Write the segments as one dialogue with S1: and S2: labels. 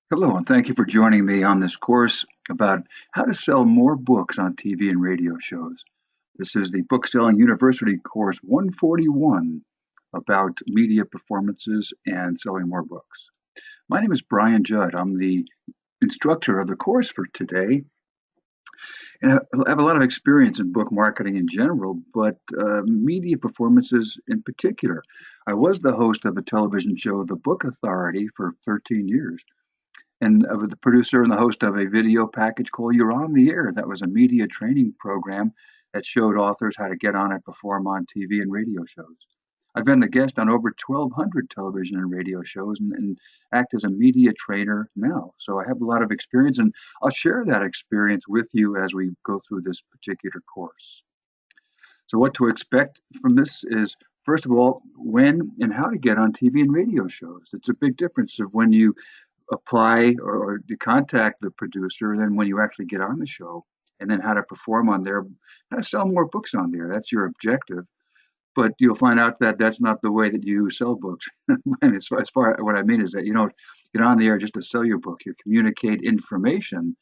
S1: Hello, and thank you for joining me on this course about how to sell more books on TV and radio shows. This is the Book Selling University course 141 about media performances and selling more books. My name is Brian Judd. I'm the instructor of the course for today, and I have a lot of experience in book marketing in general, but media performances in particular. I was the host of a television show, The Book Authority, for 13 years and I was the producer and the host of a video package called You're on the Air. That was a media training program that showed authors how to get on and perform on TV and radio shows. I've been the guest on over 1,200 television and radio shows and act as a media trainer now. So I have a lot of experience, and I'll share that experience with you as we go through this particular course. So, what to expect from this is, first of all, when and how to get on TV and radio shows. It's a big difference of when you apply or to contact the producer, and then when you actually get on the show, and then how to perform on there, how to sell more books on there. That's your objective. But you'll find out that that's not the way that you sell books. And as far what I mean is that you don't get on the air just to sell your book. You communicate information,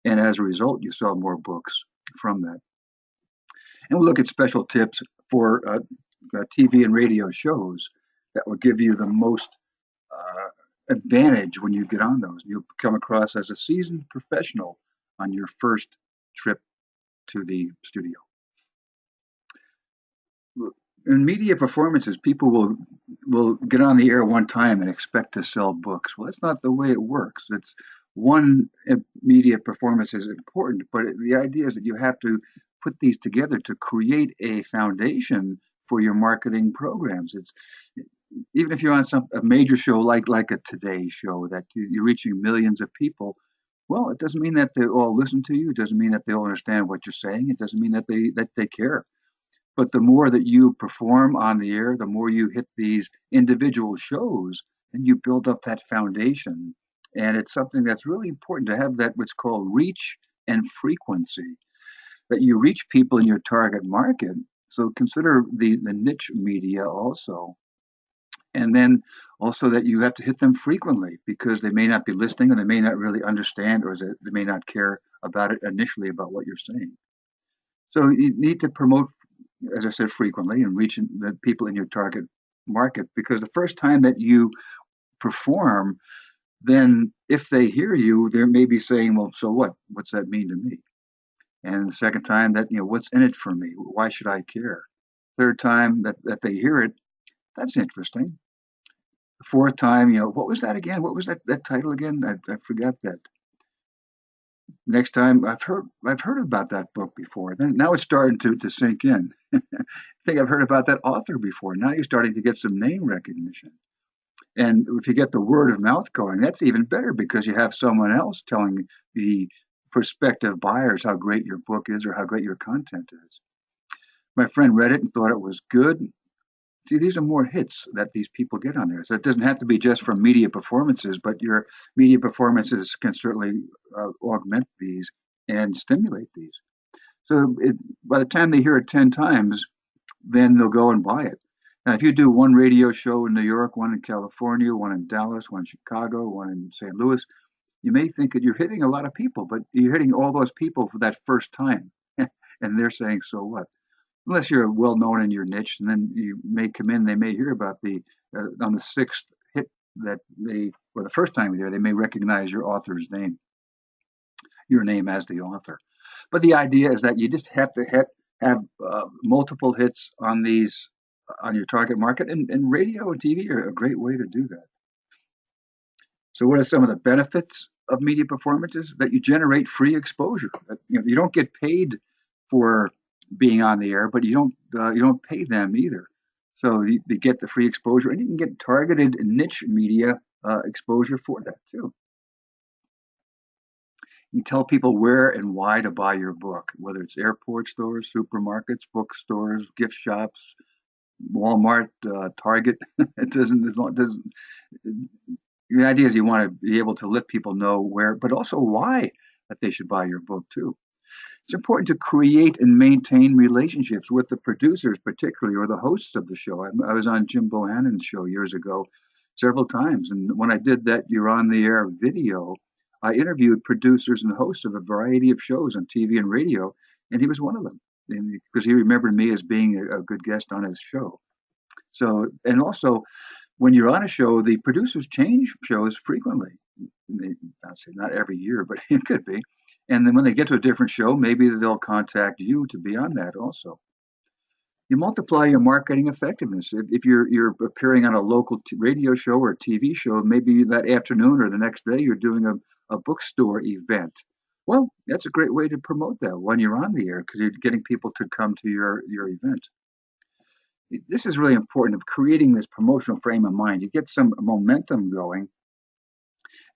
S1: and as a result, you sell more books from that. And we'll look at special tips for TV and radio shows that will give you the most advantage when you get on those. You'll come across as a seasoned professional on your first trip to the studio. In media performances, people will get on the air one time and expect to sell books. Well, that's not the way it works. It's one media performance is important, but the idea is that you have to put these together to create a foundation for your marketing programs. It's even if you're on a major show like a Today Show that you're reaching millions of people. Well, it doesn't mean that they all listen to you. It doesn't mean that they all understand what you're saying. It doesn't mean that they care. But the more that you perform on the air, the more you hit these individual shows, and you build up that foundation. And it's something that's really important to have that what's called reach and frequency, that you reach people in your target market. So consider the niche media also. And then also that you have to hit them frequently because they may not be listening or they may not really understand or they may not care about it initially about what you're saying. So you need to promote, as I said, frequently and reaching the people in your target market because the first time that you perform, then if they hear you, they may be saying, well, so what? What's that mean to me? And the second time that, what's in it for me? Why should I care? Third time that they hear it, that's interesting. The fourth time, what was that again? What was that title again? I forgot that. Next time, I've heard about that book before. Then now it's starting to sink in. I think I've heard about that author before. Now you're starting to get some name recognition. And if you get the word of mouth going, that's even better because you have someone else telling the prospective buyers how great your book is or how great your content is. My friend read it and thought it was good. See, these are more hits that these people get on there. So it doesn't have to be just from media performances, but your media performances can certainly augment these and stimulate these. So by the time they hear it 10 times, then they'll go and buy it. Now, if you do one radio show in New York, one in California, one in Dallas, one in Chicago, one in St. Louis, you may think that you're hitting a lot of people, but you're hitting all those people for that first time. And they're saying, so what? Unless you're well known in your niche, and then you may come in, they may hear about the on the sixth hit that or the first time there, they may recognize your author's name, your name as the author. But the idea is that you just have to have multiple hits on these on your target market, and radio and TV are a great way to do that. So, what are some of the benefits of media performances? That you generate free exposure. That, you don't get paid for being on the air, but you don't pay them either. So they get the free exposure, and you can get targeted niche media exposure for that too. You tell people where and why to buy your book, whether it's airport stores, supermarkets, bookstores, gift shops, Walmart, Target. It doesn't. The idea is you want to be able to let people know where, but also why that they should buy your book too. It's important to create and maintain relationships with the producers, particularly, or the hosts of the show. I was on Jim Bohannon's show years ago, several times. And when I did that You're on the Air video, I interviewed producers and hosts of a variety of shows on TV and radio, and he was one of them. And because he remembered me as being a good guest on his show. So, and also when you're on a show, the producers change shows frequently. I'd say not every year, but it could be. And then when they get to a different show, maybe they'll contact you to be on that also. You multiply your marketing effectiveness. If you're appearing on a local radio show or TV show, maybe that afternoon or the next day you're doing a bookstore event. Well, that's a great way to promote that when you're on the air because you're getting people to come to your event. This is really important of creating this promotional frame of mind. You get some momentum going,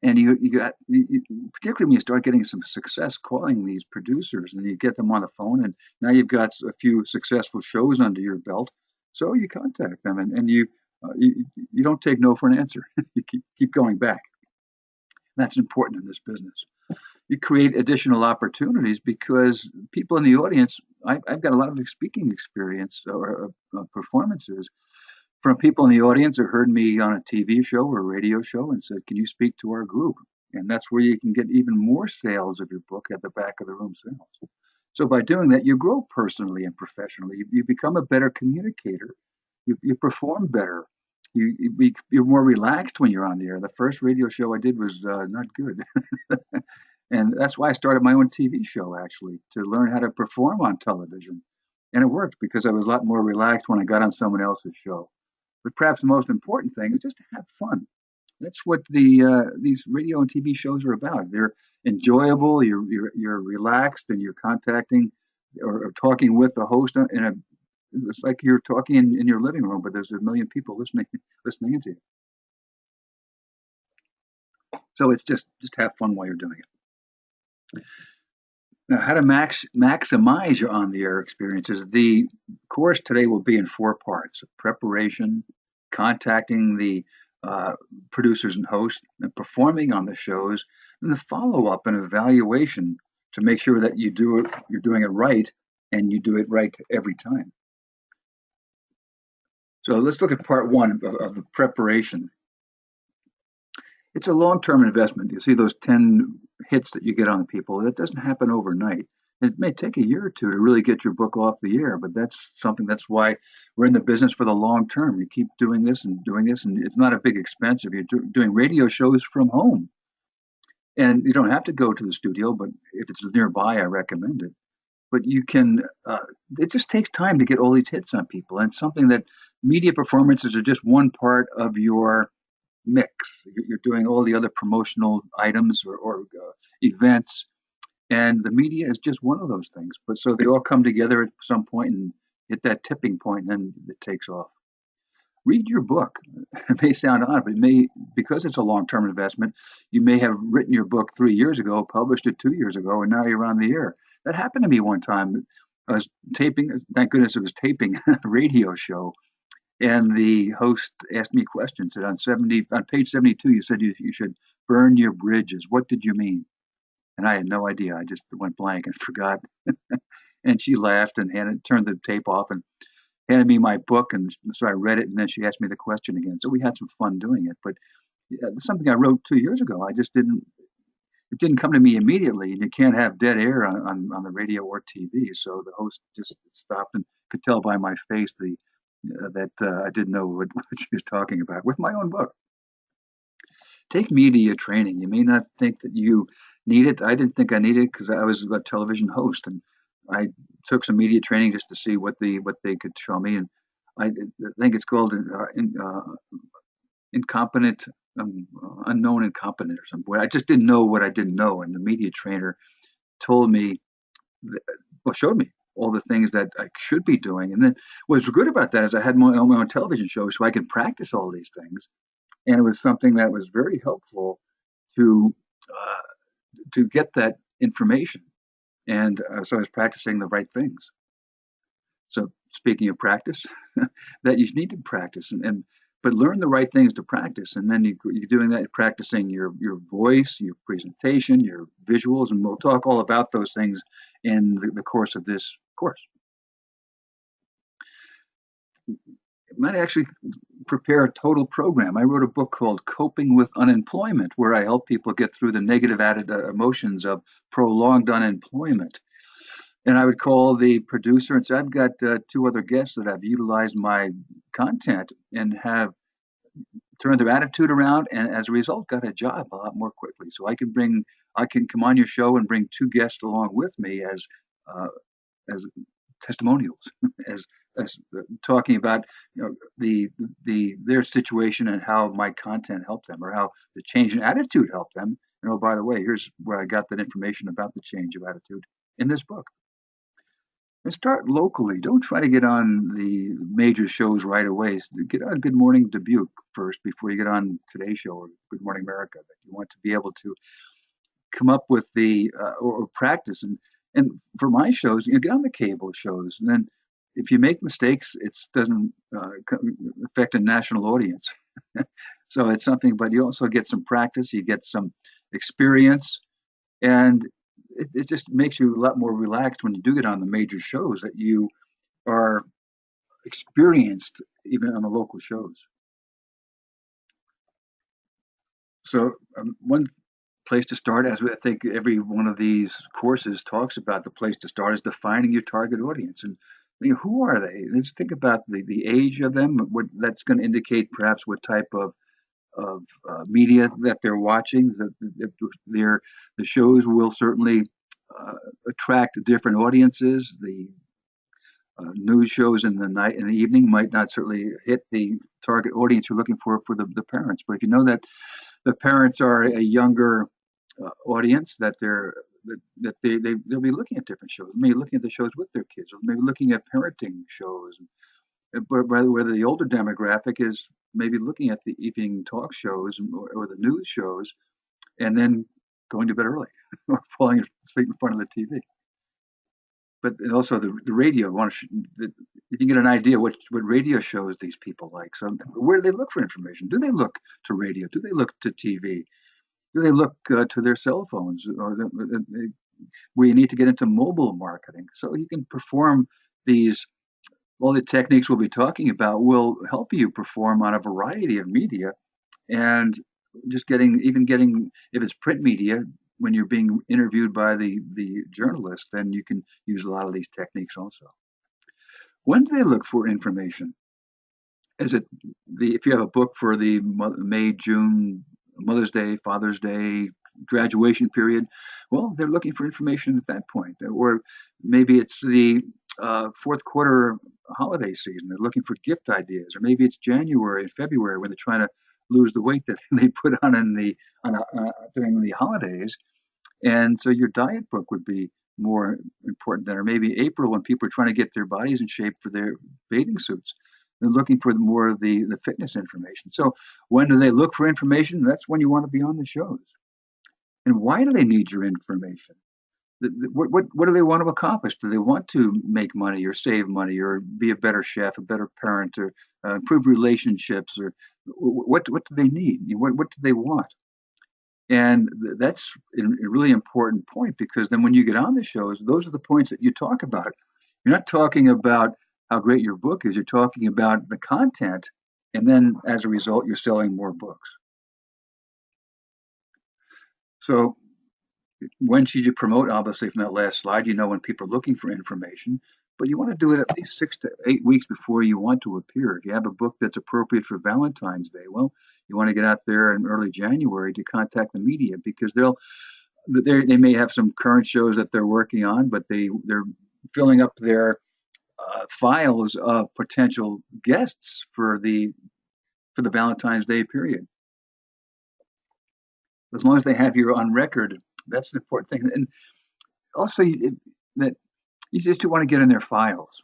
S1: and particularly when you start getting some success calling these producers and you get them on the phone, and now you've got a few successful shows under your belt, so you contact them and you don't take no for an answer. You keep going back. That's important in this business. You create additional opportunities because people in the audience, I've got a lot of speaking experience or performances from people in the audience who heard me on a TV show or a radio show and said, "Can you speak to our group?" And that's where you can get even more sales of your book at the back of the room sales. So by doing that, you grow personally and professionally. You become a better communicator. You perform better. You're more relaxed when you're on the air. The first radio show I did was not good. And that's why I started my own TV show, actually, to learn how to perform on television. And it worked because I was a lot more relaxed when I got on someone else's show. But perhaps the most important thing is just to have fun. That's what these radio and TV shows are about. They're enjoyable. You're relaxed, and you're contacting or talking with the host in a. It's like you're talking in your living room, but there's a million people listening to you. So it's just have fun while you're doing it. Now, how to maximize your on-the-air experiences. The course today will be in 4 parts: preparation, contacting the producers and hosts, and performing on the shows, and the follow-up and evaluation to make sure that you're doing it right, and you do it right every time. So let's look at part one of the preparation. It's a long-term investment. You see those 10 hits that you get on the people. That doesn't happen overnight. It may take a year or two to really get your book off the air, but that's why we're in the business for the long term. You keep doing this, and it's not a big expense if you're doing radio shows from home. And you don't have to go to the studio, but if it's nearby, I recommend it. But you can, it just takes time to get all these hits on people. And it's something that media performances are just one part of your mix. You're doing all the other promotional items or events, and the media is just one of those things. But so they all come together at some point and hit that tipping point, and then it takes off. Read your book. It may sound odd, but because it's a long-term investment, you may have written your book 3 years ago, published it 2 years ago, and now you're on the air. That happened to me one time. I was taping, thank goodness it was taping a radio show, and the host asked me questions. Said on page 72, you said you should burn your bridges. What did you mean? And I had no idea. I just went blank and forgot. And she laughed and turned the tape off and handed me my book. And so I read it, and then she asked me the question again. So we had some fun doing it. But it's something I wrote 2 years ago. It didn't come to me immediately. And you can't have dead air on the radio or TV. So the host just stopped and could tell by my face that I didn't know what she was talking about with my own book. Take media training. You may not think that you need it. I didn't think I needed it because I was a television host, and I took some media training just to see what they could show me. And I think it's called incompetent, unknown incompetent or something. I just didn't know what I didn't know, and the media trainer told me, showed me all the things that I should be doing. And then what's good about that is I had my own television show, so I could practice all these things. And it was something that was very helpful to get that information. And so I was practicing the right things. So speaking of practice, that you need to practice but learn the right things to practice, and then you're doing that, practicing your voice, your presentation, your visuals, and we'll talk all about those things in the course of this course. might actually prepare a total program. I wrote a book called Coping with Unemployment, where I help people get through the negative added emotions of prolonged unemployment. And I would call the producer and say, I've got two other guests that have utilized my content and have turned their attitude around, and as a result, got a job a lot more quickly. So I can come on your show and bring two guests along with me uh, as testimonials, as talking about their situation and how my content helped them, or how the change in attitude helped them. And oh, by the way, here's where I got that information about the change of attitude in this book. And start locally. Don't try to get on the major shows right away. Get on Good Morning Dubuque first before you get on Today's Show or Good Morning America. But you want to be able to come up with or practice. And for my shows, get on the cable shows. And then if you make mistakes, it doesn't affect a national audience. So it's something, but you also get some practice, you get some experience, and it just makes you a lot more relaxed when you do get on the major shows, that you are experienced even on the local shows. So one place to start, as I think every one of these courses talks about, the place to start is defining your target audience. And who are they? Let's think about the age of them. What that's going to indicate perhaps what type of media that they're watching. The shows will certainly attract different audiences. The news shows in the night and the evening might not certainly hit the target audience you're looking for the parents. But if you know that the parents are a younger audience, that they'll be looking at different shows, maybe looking at the shows with their kids, or maybe looking at parenting shows. But whether the older demographic is maybe looking at the evening talk shows or the news shows, and then going to bed early or falling asleep in front of the TV. But also the radio. You can get an idea what radio shows these people like. So where do they look for information? Do they look to radio? Do they look to TV? Do they look to their cell phones? Or where you need to get into mobile marketing, so you can perform these. All the techniques we'll be talking about will help you perform on a variety of media, and just getting if it's print media, when you're being interviewed by the journalist, then you can use a lot of these techniques also. When do they look for information? Is it if you have a book for the May, June, Mother's Day, Father's Day, graduation period? Well, they're looking for information at that point. Or maybe it's the fourth quarter holiday season. They're looking for gift ideas. Or maybe it's January and February when they're trying to lose the weight that they put on during the holidays. And so your diet book would be more important then. Or maybe April, when people are trying to get their bodies in shape for their bathing suits. They're looking for more of the fitness information. So when do they look for information? That's when you want to be on the shows. And why do they need your information? What do they want to accomplish? Do they want to make money or save money or be a better chef, a better parent, or improve relationships? Or what do they need? What do they want? And that's a really important point, because then when you get on the shows, those are the points that you talk about. You're not talking about how great your book is. You're talking about the content. And then as a result, you're selling more books. So when should you promote? Obviously, from that last slide, when people are looking for information, but you want to do it at least 6 to 8 weeks before you want to appear. If you have a book that's appropriate for Valentine's Day, well, you want to get out there in early January to contact the media, because they may have some current shows that they're working on, but they're filling up their files of potential guests for the Valentine's Day period. As long as they have you on record, that's the important thing. And also that you just want to get in their files.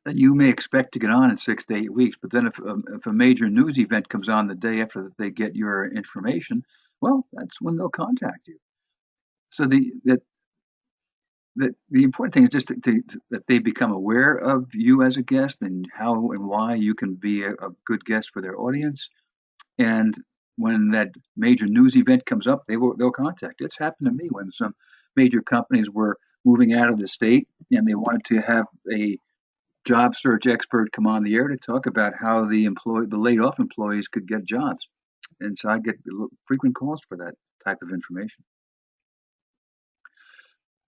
S1: That you may expect to get on in 6 to 8 weeks, but then if a major news event comes on the day after that they get your information, well, that's when they'll contact you. So the important thing is just that they become aware of you as a guest, and how and why you can be a good guest for their audience. And when that major news event comes up, they'll contact. It's happened to me when some major companies were moving out of the state and they wanted to have a job search expert come on the air to talk about how the laid off employees could get jobs. And so I get frequent calls for that type of information.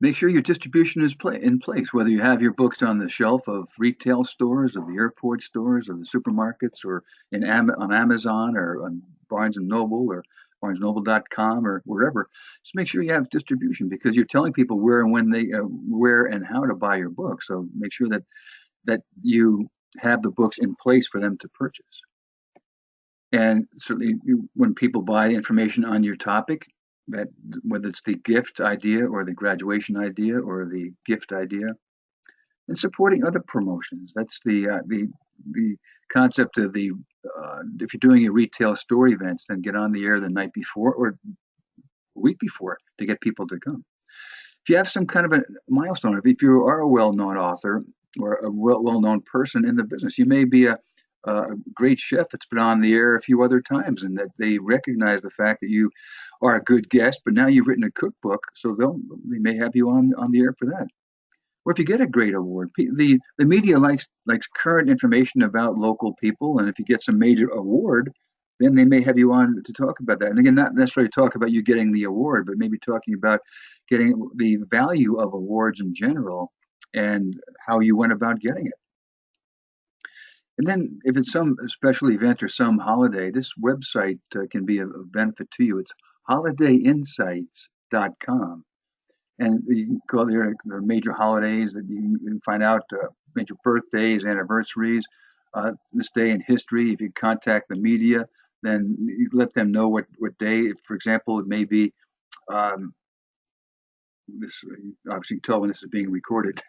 S1: Make sure your distribution is in place, whether you have your books on the shelf of retail stores, of the airport stores, of the supermarkets, or on Amazon or on Barnes and Noble or BarnesNoble.com or wherever. Just make sure you have distribution because you're telling people where and when where and how to buy your book. So make sure that you have the books in place for them to purchase. And certainly, when people buy information on your topic, that whether it's the gift idea or the graduation idea or the gift idea, and supporting other promotions. That's the concept of the if you're doing a retail store events, then get on the air the night before or a week before to get people to come. If you have some kind of a milestone, if you are a well-known author or a well-known person in the business, you may be a great chef that's been on the air a few other times, and that they recognize the fact that you are a good guest. But now you've written a cookbook, so they may have you on the air for that. Or if you get a great award, the media likes current information about local people, and if you get some major award, then they may have you on to talk about that. And again, not necessarily talk about you getting the award, but maybe talking about getting the value of awards in general and how you went about getting it. And then if it's some special event or some holiday, this website can be of benefit to you. It's holidayinsights.com. And you can go there major holidays that you can find out, major birthdays, anniversaries, this day in history. If you contact the media, then you let them know what day. For example, it may be this. Obviously, you can tell when this is being recorded.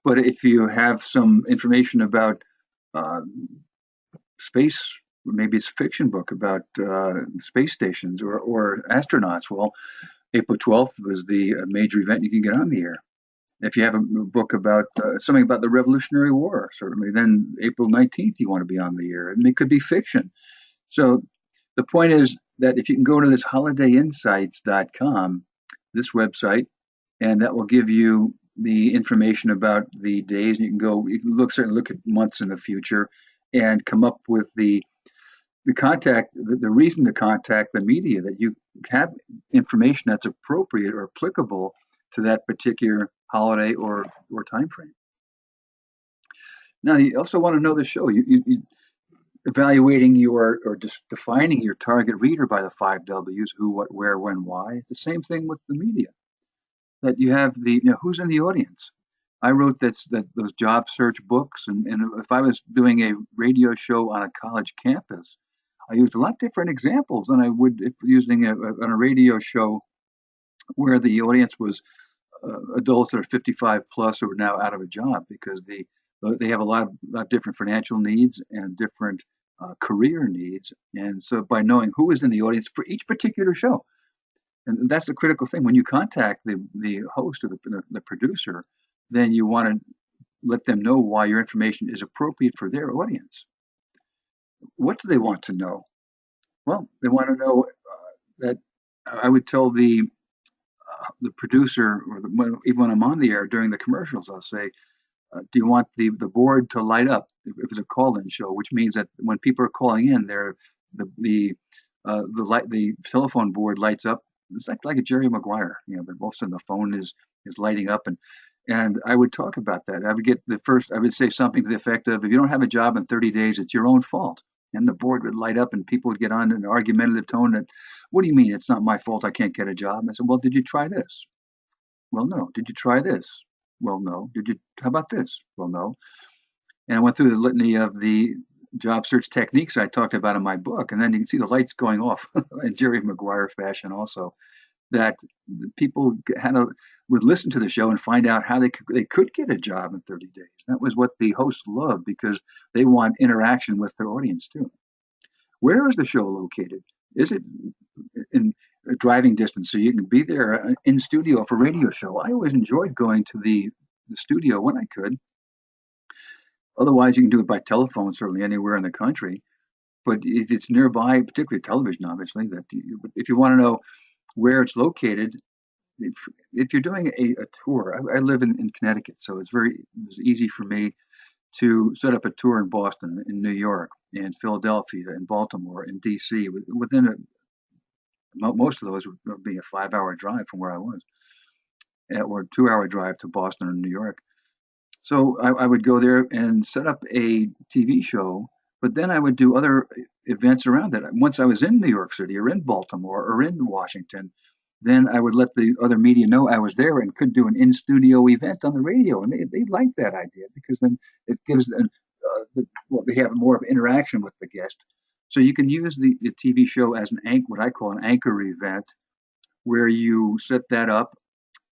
S1: But if you have some information about space, maybe it's a fiction book about space stations or astronauts. Well, April 12th was the major event. You can get on the air. If you have a book about something about the Revolutionary War, certainly, then April 19th you want to be on the air. And it could be fiction. So the point is that if you can go to this holidayinsights.com, this website, and that will give you the information about the days. You can certainly look at months in the future and come up with the reason to contact the media, that you have information that's appropriate or applicable to that particular holiday or time frame. Now, you also want to know the show. You evaluating or just defining your target reader by the 5 W's: who, what, where, when, why. It's the same thing with the media. That you have who's in the audience. I wrote those job search books, and if I was doing a radio show on a college campus, I used a lot different examples than I would if using on a radio show where the audience was adults that are 55 plus who are now out of a job, because they have a lot different financial needs and different career needs. And so by knowing who is in the audience for each particular show, and that's the critical thing. When you contact the host or the producer, then you want to let them know why your information is appropriate for their audience. What do they want to know? Well, they want to know that I would tell the producer, or even when I'm on the air during the commercials, I'll say, do you want the board to light up if it's a call-in show, which means that when people are calling in, the telephone board lights up. It's like a Jerry Maguire, all of a sudden the phone is lighting up, and I would talk about that. I would say something to the effect of, if you don't have a job in 30 days, it's your own fault. And the board would light up and people would get on an argumentative tone that, what do you mean it's not my fault I can't get a job? And I said, well, did you try this? Well, no. Did you try this? Well, no. How about this? Well, no. And I went through the litany of the job search techniques I talked about in my book, and then you can see the lights going off in Jerry Maguire fashion also, that people would listen to the show and find out how they could get a job in 30 days. That was what the hosts loved, because they want interaction with their audience too. Where is the show located? Is it in a driving distance so you can be there in studio for a radio show? I always enjoyed going to the studio when I could. Otherwise, you can do it by telephone, certainly anywhere in the country. But if it's nearby, particularly television, obviously, if you want to know where it's located, if, if you're doing a tour, I live in Connecticut, so it's easy for me to set up a tour in Boston, in New York, in Philadelphia, in Baltimore, in DC. Within most of those would be a 5 hour drive from where I was, or a 2 hour drive to Boston or New York. So I would go there and set up a TV show, but then I would do other events around it. Once I was in New York City or in Baltimore or in Washington, then I would let the other media know I was there and could do an in-studio event on the radio, and they liked that idea because then it gives well, they have more of interaction with the guest. So you can use the TV show as an anchor, what I call an anchor event, where you set that up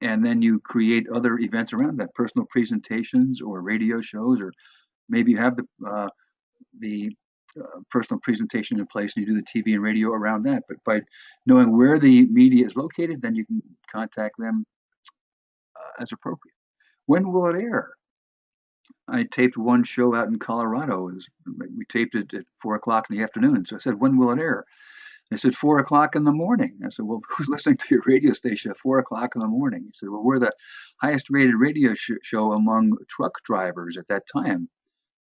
S1: and then you create other events around that, personal presentations or radio shows, or maybe you have the personal presentation in place and you do the TV and radio around that. But by knowing where the media is located, then you can contact them as appropriate. When will it air? I taped one show out in Colorado. We taped it at 4 o'clock in the afternoon. So I said, when will it air? They said 4 o'clock in the morning. I said, well, who's listening to your radio station at 4 o'clock in the morning? He said, well, we're the highest rated radio show among truck drivers at that time.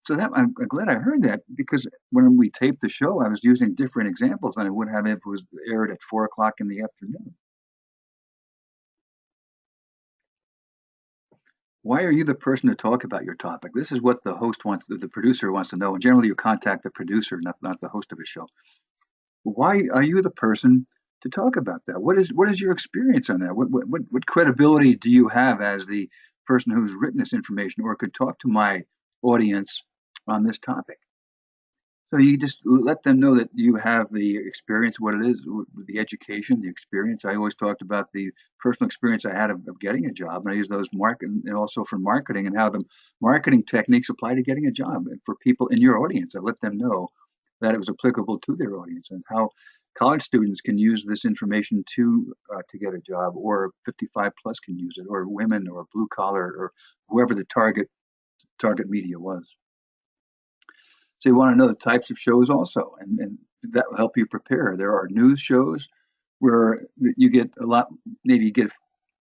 S1: So I'm glad I heard that, because when we taped the show, I was using different examples than I would have if it was aired at 4 o'clock in the afternoon. Why are you the person to talk about your topic? This is what the host wants, the producer wants to know. And generally, you contact the producer, not the host of a show. Why are you the person to talk about that? What is your experience on that? What credibility do you have as the person who's written this information or could talk to my audience on this topic? So you just let them know that you have the experience, what it is, the education, the experience. I always talked about the personal experience I had of getting a job, and I use those and also for marketing and how the marketing techniques apply to getting a job. And for people in your audience, I let them know that it was applicable to their audience and how college students can use this information to get a job, or 55 plus can use it, or women, or blue collar, or whoever the target media was. So you want to know the types of shows also, and that will help you prepare. There are news shows where you get a lot, maybe you get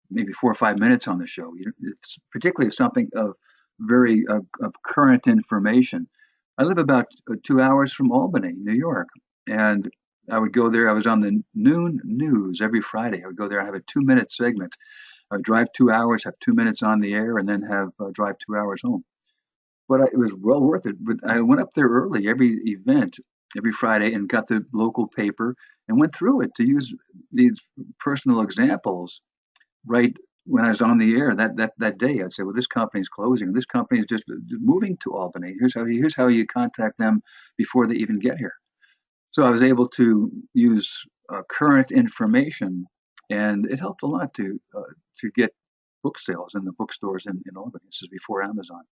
S1: maybe 4 or 5 minutes on the show. It's particularly something of very of current information. I live about 2 hours from Albany, New York, and I would go there. I was on the noon news every Friday. I would go there and have a 2 minute segment. I would drive 2 hours, have 2 minutes on the air, and then have drive 2 hours home. But it was well worth it. But I went up there early every event, every Friday, and got the local paper and went through it to use these personal examples right when I was on the air that day. I'd say, well, this company's closing. This company is just moving to Albany. Here's how you contact them before they even get here. So I was able to use current information, and it helped a lot to get book sales in the bookstores in Albany. This is before Amazon.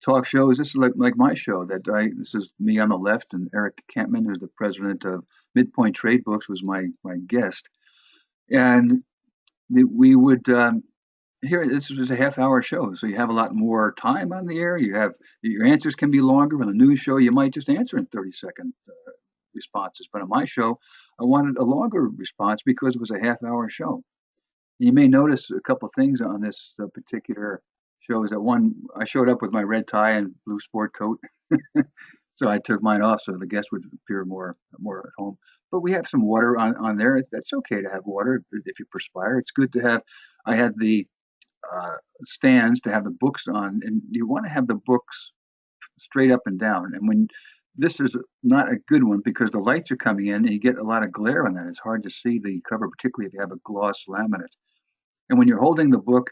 S1: Talk shows. This is like my show. This is me on the left, and Eric Campman, who's the president of Midpoint Trade Books, was my guest, and we would here. This was a half-hour show, so you have a lot more time on the air. You have your answers can be longer. On the news show, you might just answer in 30-second responses, but on my show, I wanted a longer response because it was a half-hour show. You may notice a couple things on this particular show. Is that one, I showed up with my red tie and blue sport coat, so I took mine off so the guest would appear more at home. But we have some water on there. That's okay to have water if you perspire. It's good to have. I had the stands to have the books on, and you want to have the books straight up and down. And when this is not a good one because the lights are coming in and you get a lot of glare on that. It's hard to see the cover, particularly if you have a gloss laminate. And when you're holding the book,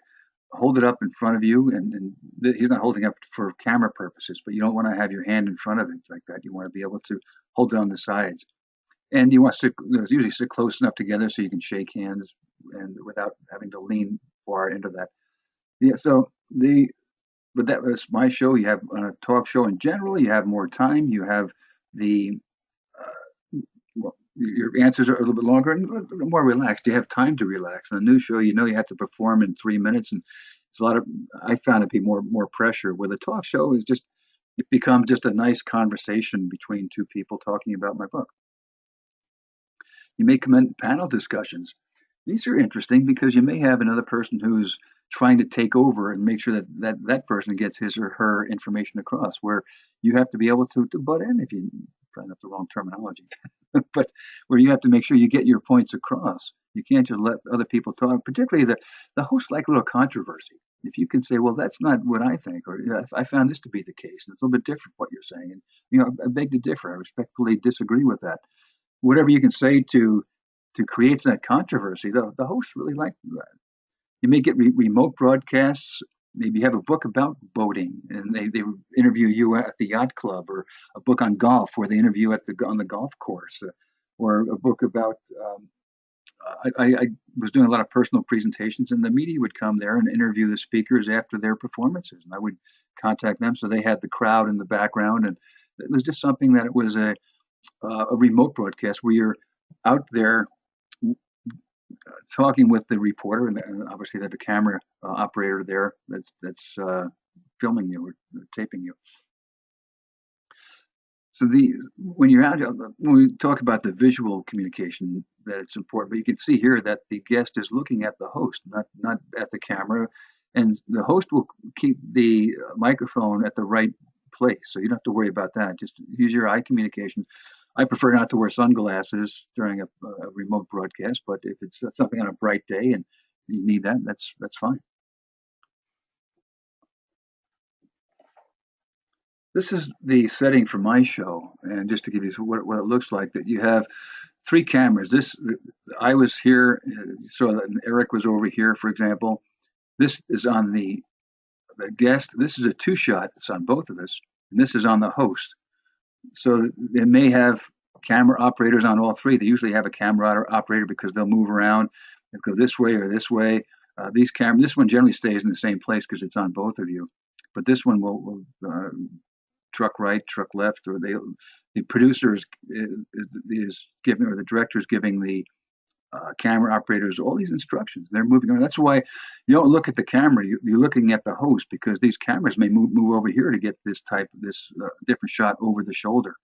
S1: hold it up in front of you. And he's not holding up for camera purposes, but you don't want to have your hand in front of it like that. You want to be able to hold it on the sides. And you want to usually sit close enough together so you can shake hands and without having to lean far into that. Yeah, but that was my show. You have on a talk show in general, you have more time. You have the well, your answers are a little bit longer and a little more relaxed. You have time to relax. On a news show, you have to perform in 3 minutes, and it's a lot of. I found it be more pressure. With a talk show, it becomes just a nice conversation between two people talking about my book. You may commend panel discussions. These are interesting because you may have another person who's trying to take over and make sure that person gets his or her information across, where you have to be able to butt in, if you, probably not the wrong terminology, but where you have to make sure you get your points across. You can't just let other people talk, particularly the hosts like a little controversy. If you can say, well, that's not what I think, or "Yeah, I found this to be the case, and it's a little bit different what you're saying, and I beg to differ. I respectfully disagree with that. Whatever you can say to create that controversy, the hosts really like that. You may get remote broadcasts. Maybe you have a book about boating, and they interview you at the yacht club, or a book on golf where they interview on the golf course, or a book about. I was doing a lot of personal presentations, and the media would come there and interview the speakers after their performances, and I would contact them, so they had the crowd in the background, and it was just something that it was a remote broadcast where you're out there talking with the reporter, and obviously they have a camera operator there that's filming you or taping you. So the when you're out, when we talk about the visual communication, that it's important. But you can see here that the guest is looking at the host, not at the camera, and the host will keep the microphone at the right place, so you don't have to worry about that. Just use your eye communication. I prefer not to wear sunglasses during a remote broadcast, but if it's something on a bright day and you need that, that's fine. This is the setting for my show, and just to give you what it looks like, that you have three cameras. This I was here, so that Eric was over here, for example. This is on the guest. This is a two shot. It's on both of us, and this is on the host. So they may have camera operators on all three. They usually have a camera operator because they'll move around and go this way or this way. This one generally stays in the same place because it's on both of you. But this one will truck right, truck left, or the producer is giving, or the director is giving the camera operators all these instructions. They're moving around. That's why you don't look at the camera. You're looking at the host, because these cameras may move over here to get this different shot over the shoulder.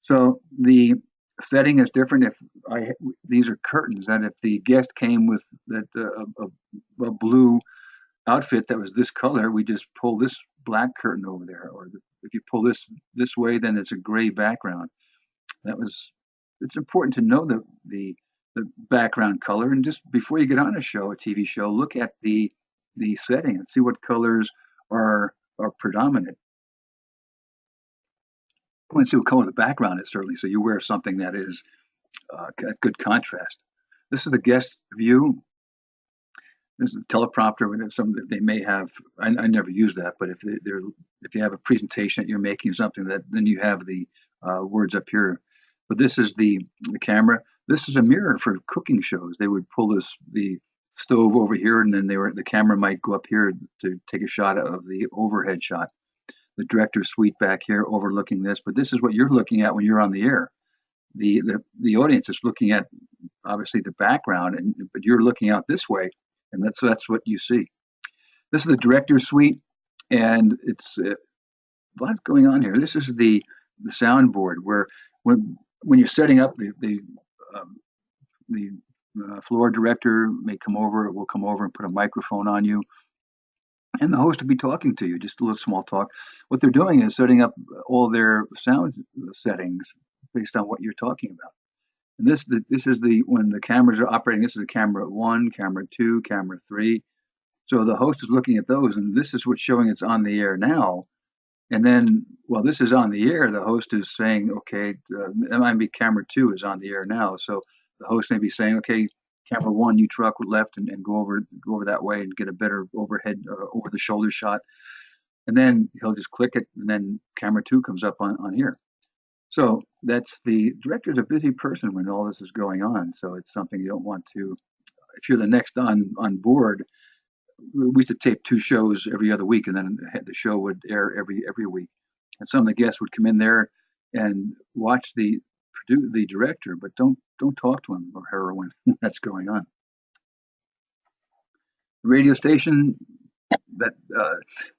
S1: So the setting is different. If these are curtains, that if the guest came with a blue outfit that was this color, we just pull this black curtain over there, or if you pull this way, then it's a gray background. That was It's important to know the background color, and just before you get on a TV show, look at the setting and see what colors are predominant. I want to see what color the background is, certainly, so you wear something that is good contrast. This is the guest view. This is a teleprompter with some that they may have. I never use that, but if you have a presentation that you're making something, that then you have the words up here. But this is the camera. This is a mirror for cooking shows. They would pull the stove over here, and then the camera might go up here to take a shot of the overhead shot. The director's suite back here overlooking this, but this is what you're looking at when you're on the air. The audience is looking at, obviously, the background, but you're looking out this way, and that's what you see. This is the director's suite, and it's a lot going on here. This is the soundboard, where when you're setting up um, the floor director will come over and put a microphone on you, and the host will be talking to you, just a little small talk. What they're doing is setting up all their sound settings based on what you're talking about. And this is when the cameras are operating. This is the camera one, camera two, camera three. So the host is looking at those, and this is what's showing it's on the air now. And then, while this is on the air, the host is saying, okay, that might be camera two is on the air now. So the host may be saying, okay, camera one, you truck left and go over that way and get a better overhead, over the shoulder shot. And then he'll just click it, and then camera two comes up on here. So the director's a busy person when all this is going on. So it's something you don't want to, if you're the next on board. We used to tape two shows every other week, and then the show would air every week. And some of the guests would come in there and watch the director, but don't talk to him or her when that's going on. Radio station, that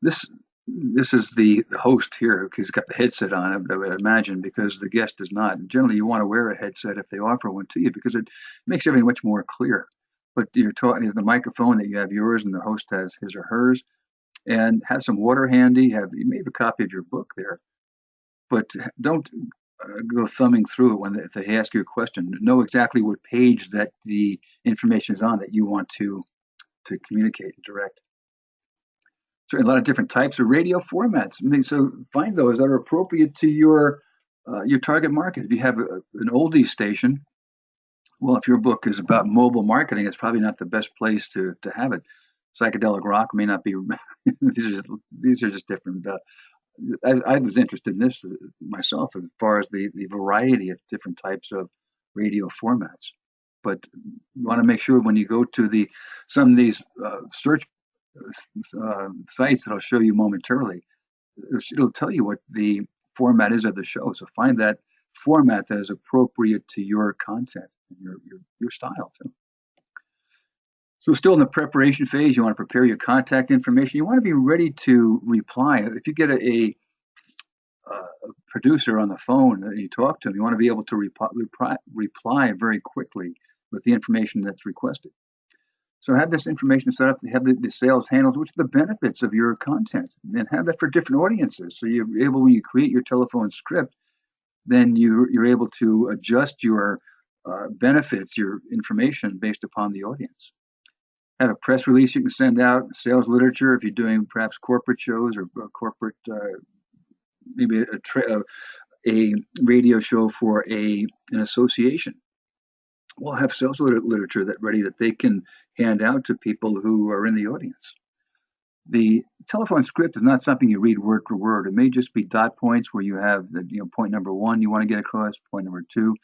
S1: this this is the host here who's got the headset on, I would imagine, because the guest does not. And generally, you want to wear a headset if they offer one to you because it makes everything much more clear. But you're talking the microphone that you have yours and the host has his or hers, and have some water handy. You may have a copy of your book there, but don't go thumbing through it when if they ask you a question. Know exactly what page that the information is on that you want to communicate and direct. Certainly a lot of different types of radio formats. I mean, so find those that are appropriate to your target market. If you have an oldies station, well, if your book is about mobile marketing, it's probably not the best place to have it. Psychedelic rock may not be. These are just different. I was interested in this myself as far as the variety of different types of radio formats. But you want to make sure when you go to some of these search sites that I'll show you momentarily, it'll tell you what the format is of the show. So find that format that is appropriate to your content and your style too. So still in the preparation phase, you want to prepare your contact information. You want to be ready to reply. If you get a producer on the phone and you talk to them, you want to be able to reply very quickly with the information that's requested. So have this information set up, have the sales handles, which are the benefits of your content, and then have that for different audiences. So you're able, when you create your telephone script, then you're able to adjust your benefits, your information based upon the audience. Have a press release you can send out, sales literature if you're doing perhaps corporate shows or corporate, maybe a radio show for an association. We'll have sales literature ready that they can hand out to people who are in the audience. The telephone script is not something you read word for word. It may just be dot points where you have point number one you want to get across, point number two,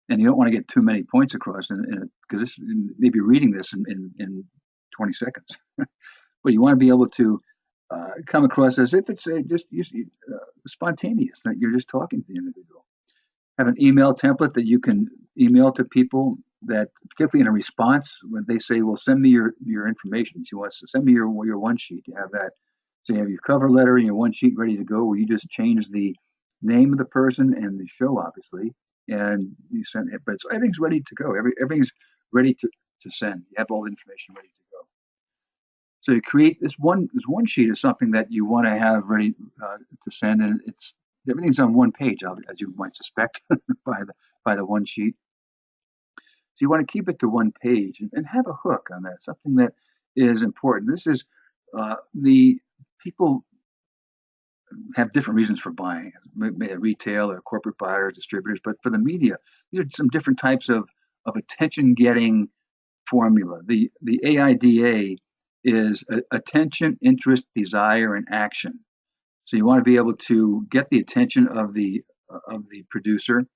S1: and you don't want to get too many points across because this maybe reading this in 20 seconds. But you want to be able to come across as if it's just spontaneous, that you're just talking to the individual. Have an email template that you can email to people that, particularly in a response, when they say, well, send me your information. So you want to send me your one sheet. You have that. So you have your cover letter and your one sheet ready to go, where you just change the name of the person and the show, obviously, and you send it. But everything's ready to go. Everything's ready to send. You have all the information ready to go. So you create this one sheet is something that you want to have ready to send, and everything's on one page, as you might suspect, by the one sheet. So you want to keep it to one page and have a hook on that, something that is important. This is the people have different reasons for buying, maybe retail or corporate buyers, distributors, but for the media, these are some different types of attention-getting formula. The AIDA is attention, interest, desire, and action. So you want to be able to get the attention of the producer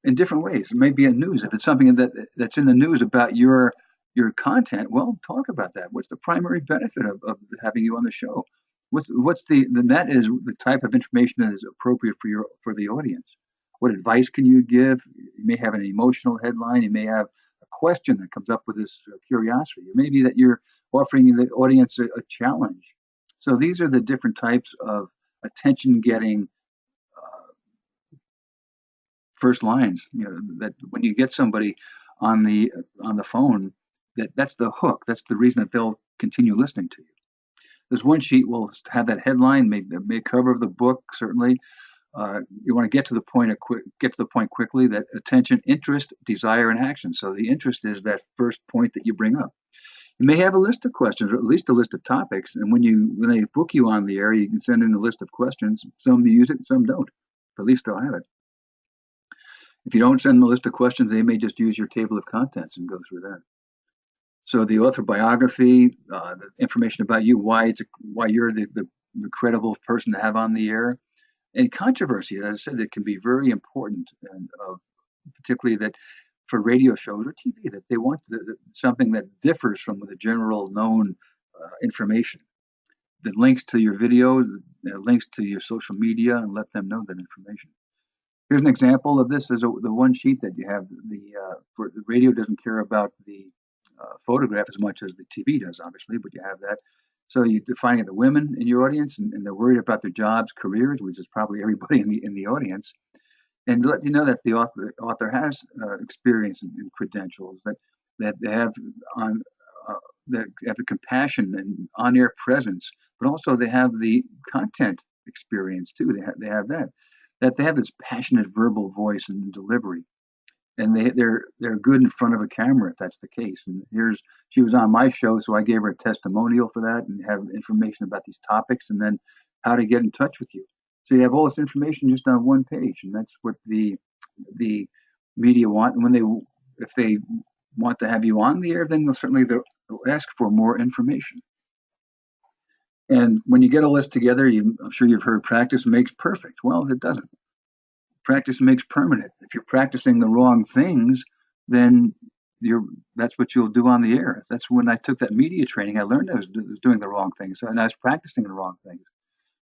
S1: in different ways. It may be in news. If it's something that's in the news about your content, well, talk about that. What's the primary benefit of having you on the show? Then that is the type of information that is appropriate for the audience. What advice can you give? You may have an emotional headline. You may have a question that comes up with this curiosity. It may be that you're offering the audience a challenge. So these are the different types of attention-getting first lines. That when you get somebody on the phone, that's the hook. That's the reason that they'll continue listening to you. This one sheet will have that headline, maybe cover of the book. Certainly, you want to get to the point quickly. That attention, interest, desire, and action. So the interest is that first point that you bring up. You may have a list of questions, or at least a list of topics. And when they book you on the air, you can send in a list of questions. Some use it, some don't. But at least they'll have it. If you don't send them a list of questions, they may just use your table of contents and go through that. So the author biography, the information about you, why you're the credible person to have on the air, and controversy. As I said, it can be very important, and particularly that for radio shows or TV, that they want something that differs from the general known information. The links to your video, links to your social media, and let them know that information. Here's an example of this: is the one sheet that you have. For the radio doesn't care about the photograph as much as the TV does, obviously, but you have that. So you're defining the women in your audience, and they're worried about their jobs, careers, which is probably everybody in the audience, and let you know that the author has experience and credentials, that they have on uh, that have the compassion and on-air presence, but also they have the content experience too. They have that they have this passionate verbal voice and delivery, and they're good in front of a camera if that's the case. And here's she was on my show, so I gave her a testimonial for that and have information about these topics, and then how to get in touch with you. So you have all this information just on one page, and that's what the media want. And when if they want to have you on the air, then they'll ask for more information. And when you get all this together, I'm sure you've heard practice makes perfect. Well, it doesn't. Practice makes permanent. If you're practicing the wrong things, then you're that's what you'll do on the air. That's when I took that media training. I learned I was doing the wrong things, and I was practicing the wrong things.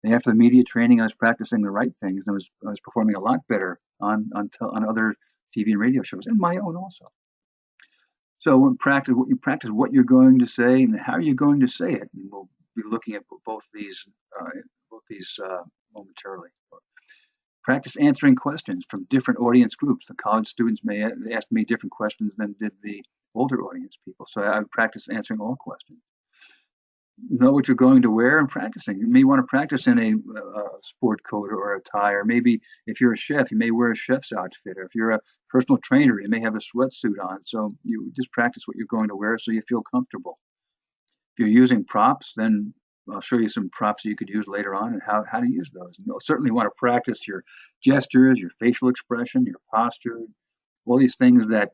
S1: And after the media training, I was practicing the right things, and I was performing a lot better on other TV and radio shows, and my own also. So when you practice what you're going to say and how you're going to say it. And we'll be looking at uh, both these momentarily. Practice answering questions from different audience groups. The college students may ask me different questions than did the older audience people. So I would practice answering all questions. Know what you're going to wear and practicing. You may want to practice in a sport coat or a tie, or maybe if you're a chef, you may wear a chef's outfit, or if you're a personal trainer, you may have a sweatsuit on. So you just practice what you're going to wear so you feel comfortable. If you're using props, then I'll show you some props that you could use later on and how to use those. You'll certainly want to practice your gestures, your facial expression, your posture, all these things that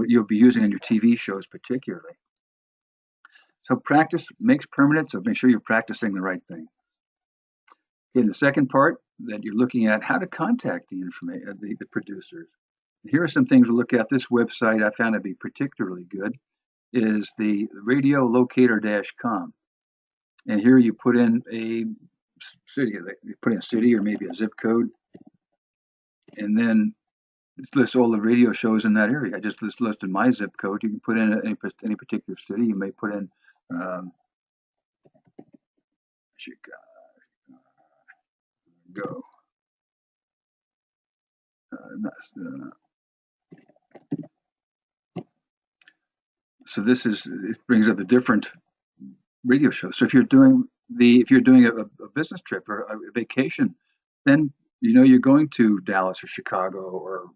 S1: you'll be using in your TV shows particularly. So practice makes permanent, so make sure you're practicing the right thing. Okay, the second part that you're looking at, how to contact the producers. Here are some things to look at. This website I found to be particularly good is the radiolocator.com. And here you put in a city, you put in a city or maybe a zip code, and then it lists all the radio shows in that area. I just listed my zip code. You can put in any particular city. You may put in Chicago. So it brings up a different radio show. So if you're doing a business trip or a vacation, then you know you're going to Dallas or Chicago or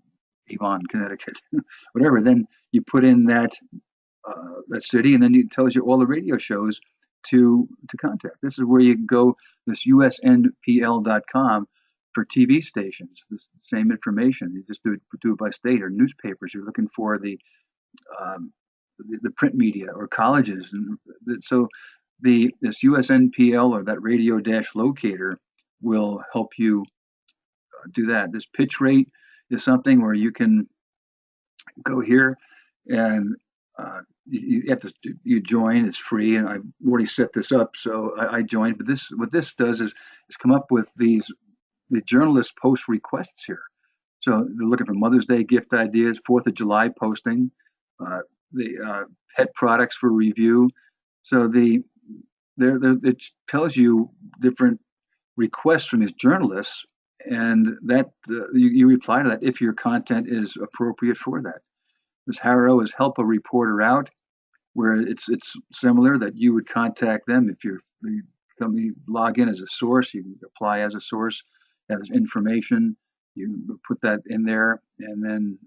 S1: Avon, Connecticut, whatever. Then you put in that city, and then it tells you all the radio shows to contact. This is where you can go. This usnpl.com for TV stations. This same information. You just do it by state or newspapers. You're looking for um, the print media or colleges, and so this USNPL or that radio dash locator will help you do that. This pitch rate is something where you can go here and you have to you join. It's free, and I've already set this up, so I joined. But what this does is come up with the journalists post requests here. So they're looking for Mother's Day gift ideas, 4th of July posting, the pet products for review. So it tells you different requests from these journalists, and that you reply to that if your content is appropriate for that. This Harrow is help a reporter out, where it's similar that you would contact them if you log in as a source, you can apply as a source, as information, you put that in there, and then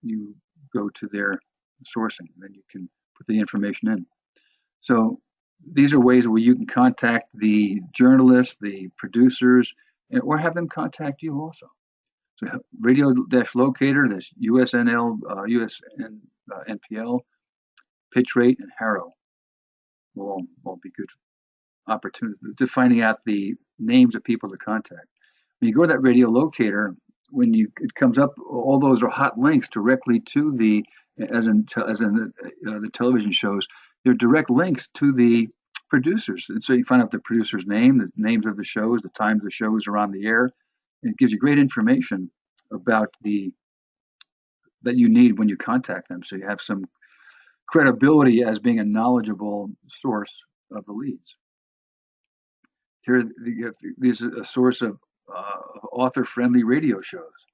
S1: you go to their sourcing, and then you can put the information in. So these are ways where you can contact the journalists, the producers, or have them contact you also. So radio dash locator, this NPL, pitch rate, and Harrow will all be good opportunities to finding out the names of people to contact. When you go to that radio locator, it comes up, all those are hot links directly to the television shows. They're direct links to the producers, and so you find out the producer's name, the names of the shows, the times the shows are on the air. And it gives you great information about that you need when you contact them, so you have some credibility as being a knowledgeable source of the leads. Here, these are a source of author-friendly radio shows.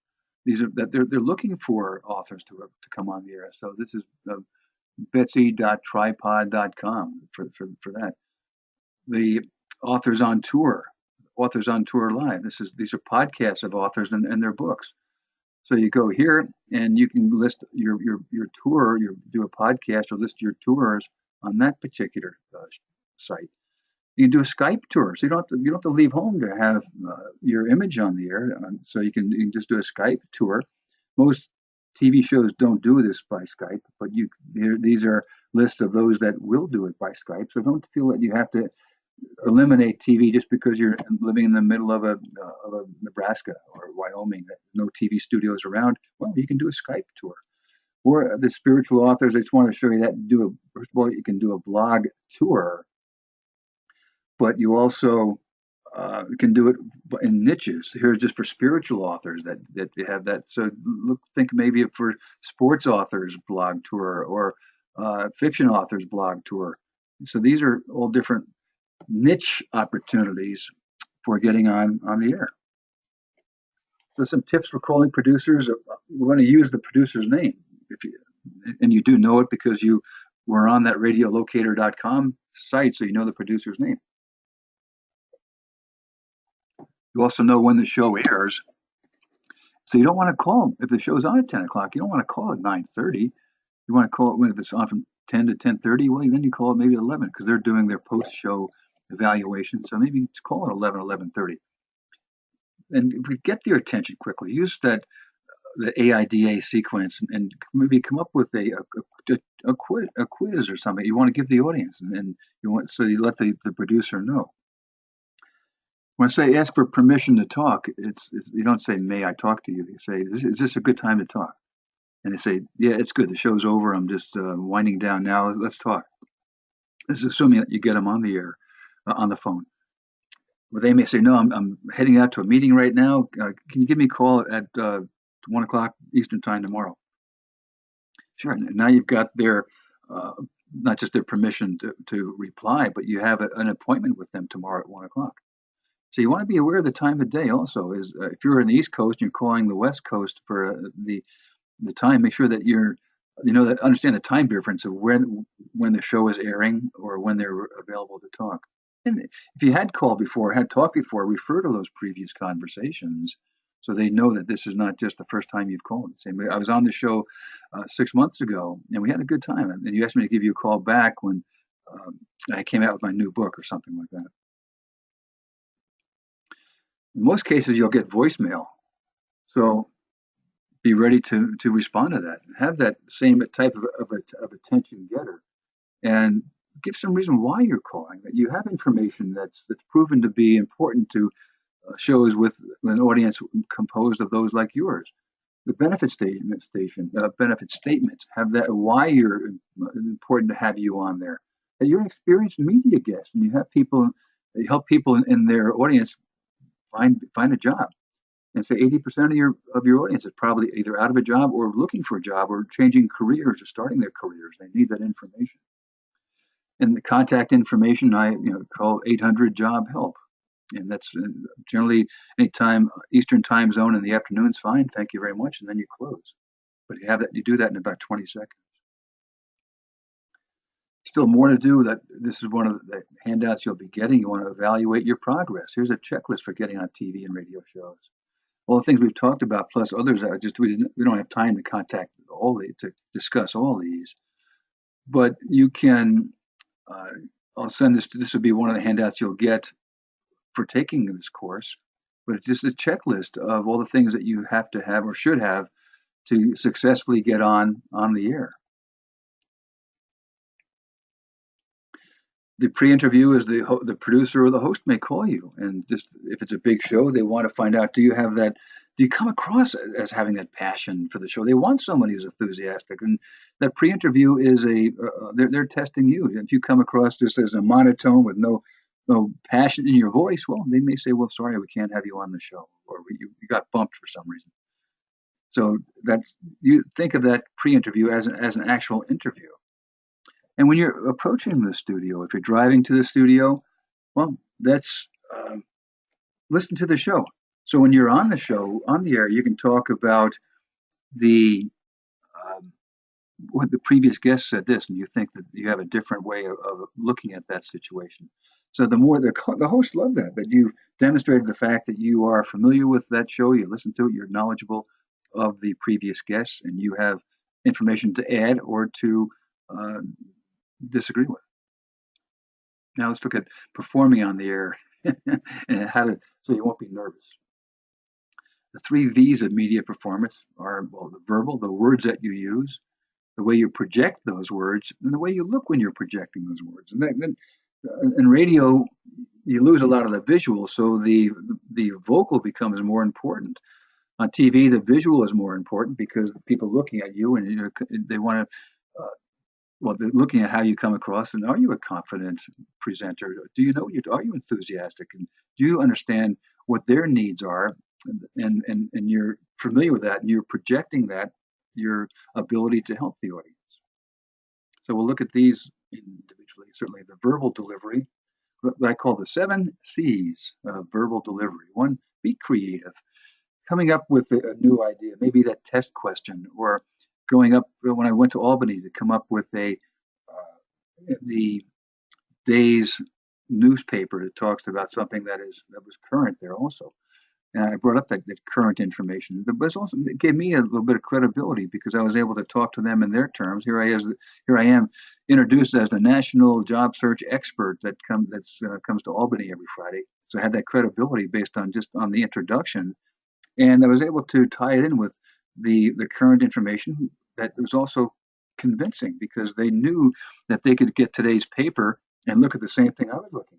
S1: These are that they're looking for authors to come on the air. So this is betsy.tripod.com for that. The authors on tour live. These are podcasts of authors and their books. So you go here and you can list your tour, do a podcast or list your tours on that particular site. You can do a Skype tour, so you don't have to leave home to have your image on the air. So you can just do a Skype tour. Most TV shows don't do this by Skype, but these are lists of those that will do it by Skype. So don't feel that you have to eliminate TV just because you're living in the middle of a Nebraska or Wyoming, no TV studios around. Well, you can do a Skype tour. Or the spiritual authors, I just want to show you that. First of all, you can do a blog tour, but you also can do it in niches. Here's just for spiritual authors that they have that. So think maybe for sports authors blog tour or fiction authors blog tour. So these are all different niche opportunities for getting on the air. So some tips for calling producers. We want to use the producer's name. And you do know it because you were on that radiolocator.com site, so you know the producer's name. You also know when the show airs. So you don't want to call if the show's on at 10 o'clock. You don't want to call at 9:30. You want to call it when it's on from 10 to 10:30. Well, then you call it maybe 11 because they're doing their post-show evaluation. So maybe call it 11:30. And if we get their attention quickly, use the AIDA sequence and maybe come up with a quiz or something you want to give the audience, and you let the producer know. When I say ask for permission to talk, you don't say may I talk to you. You say is this a good time to talk? And they say yeah, it's good. The show's over. I'm just winding down now. Let's talk. This is assuming that you get them on the air, on the phone. Well, they may say no, I'm heading out to a meeting right now. Can you give me a call at 1 o'clock Eastern time tomorrow? Sure. Now you've got their not just their permission to reply, but you have an appointment with them tomorrow at 1 o'clock. So you want to be aware of the time of day. Also, is if you're in the East Coast and you're calling the West Coast for the time, make sure that that understand the time difference of when the show is airing or when they're available to talk. And if you had called before, had talked before, refer to those previous conversations so they know that this is not just the first time you've called. Same way, I was on the show 6 months ago and we had a good time. And you asked me to give you a call back when I came out with my new book or something like that. In most cases, you'll get voicemail. So be ready to respond to that. Have that same type of attention getter. And give some reason why you're calling, that you have information that's proven to be important to shows with an audience composed of those like yours. The benefit statements have that why you're important to have you on there. That you're an experienced media guest and you have people, you help people in their audience find a job. And say 80% of your audience is probably either out of a job or looking for a job or changing careers or starting their careers. They need that information. And the contact information I call 800 job help, and that's generally anytime Eastern time zone in the afternoon's fine. Thank you very much, and then you close. But you do that in about 20 seconds. Still more to do. That this is one of the handouts you'll be getting. You want to evaluate your progress. Here's a checklist for getting on TV and radio shows. All the things we've talked about, plus others that we don't have time to discuss all these. But you can. I'll send this. This will be one of the handouts you'll get for taking this course. But it's just a checklist of all the things that you have to have or should have to successfully get on the air. The pre-interview is the producer or the host may call you, and just if it's a big show, they want to find out, do you come across as having that passion for the show? They want somebody who's enthusiastic, and that pre-interview is they're testing you. If you come across just as a monotone with no passion in your voice, well, they may say, well, sorry, we can't have you on the show, or you got bumped for some reason. So you think of that pre-interview as an actual interview. And when you're approaching the studio, if you're driving to the studio, well, that's listen to the show. So when you're on the show, on the air, you can talk about the um, what the previous guest said this, and you think that you have a different way of looking at that situation. So the more the hosts love that you demonstrated the fact that you are familiar with that show, you listen to it, you're knowledgeable of the previous guests, and you have information to add or to uh, disagree with. Now let's look at performing on the air and how to so you won't be nervous. The three V's of media performance are well, the verbal, the words that you use, the way you project those words, and the way you look when you're projecting those words. And in radio, you lose a lot of the visual, so the vocal becomes more important. On TV, the visual is more important because the people looking at you and they want to. Well, they're looking at how you come across, and are you a confident presenter? Do you know you are you enthusiastic, and do you understand what their needs are, and you're familiar with that, and you're projecting that your ability to help the audience. So we'll look at these individually. Certainly, the verbal delivery, what I call the 7 C's of verbal delivery. One, be creative, coming up with a new idea, maybe that test question, or going up when I went to Albany to come up with the day's newspaper that talks about something that was current there also. And I brought up that current information. But it also it gave me a little bit of credibility because I was able to talk to them in their terms. Here I am, introduced as the national job search expert comes to Albany every Friday. So I had that credibility based on just on the introduction, and I was able to tie it in with the current information that was also convincing because they knew that they could get today's paper and look at the same thing I was looking at.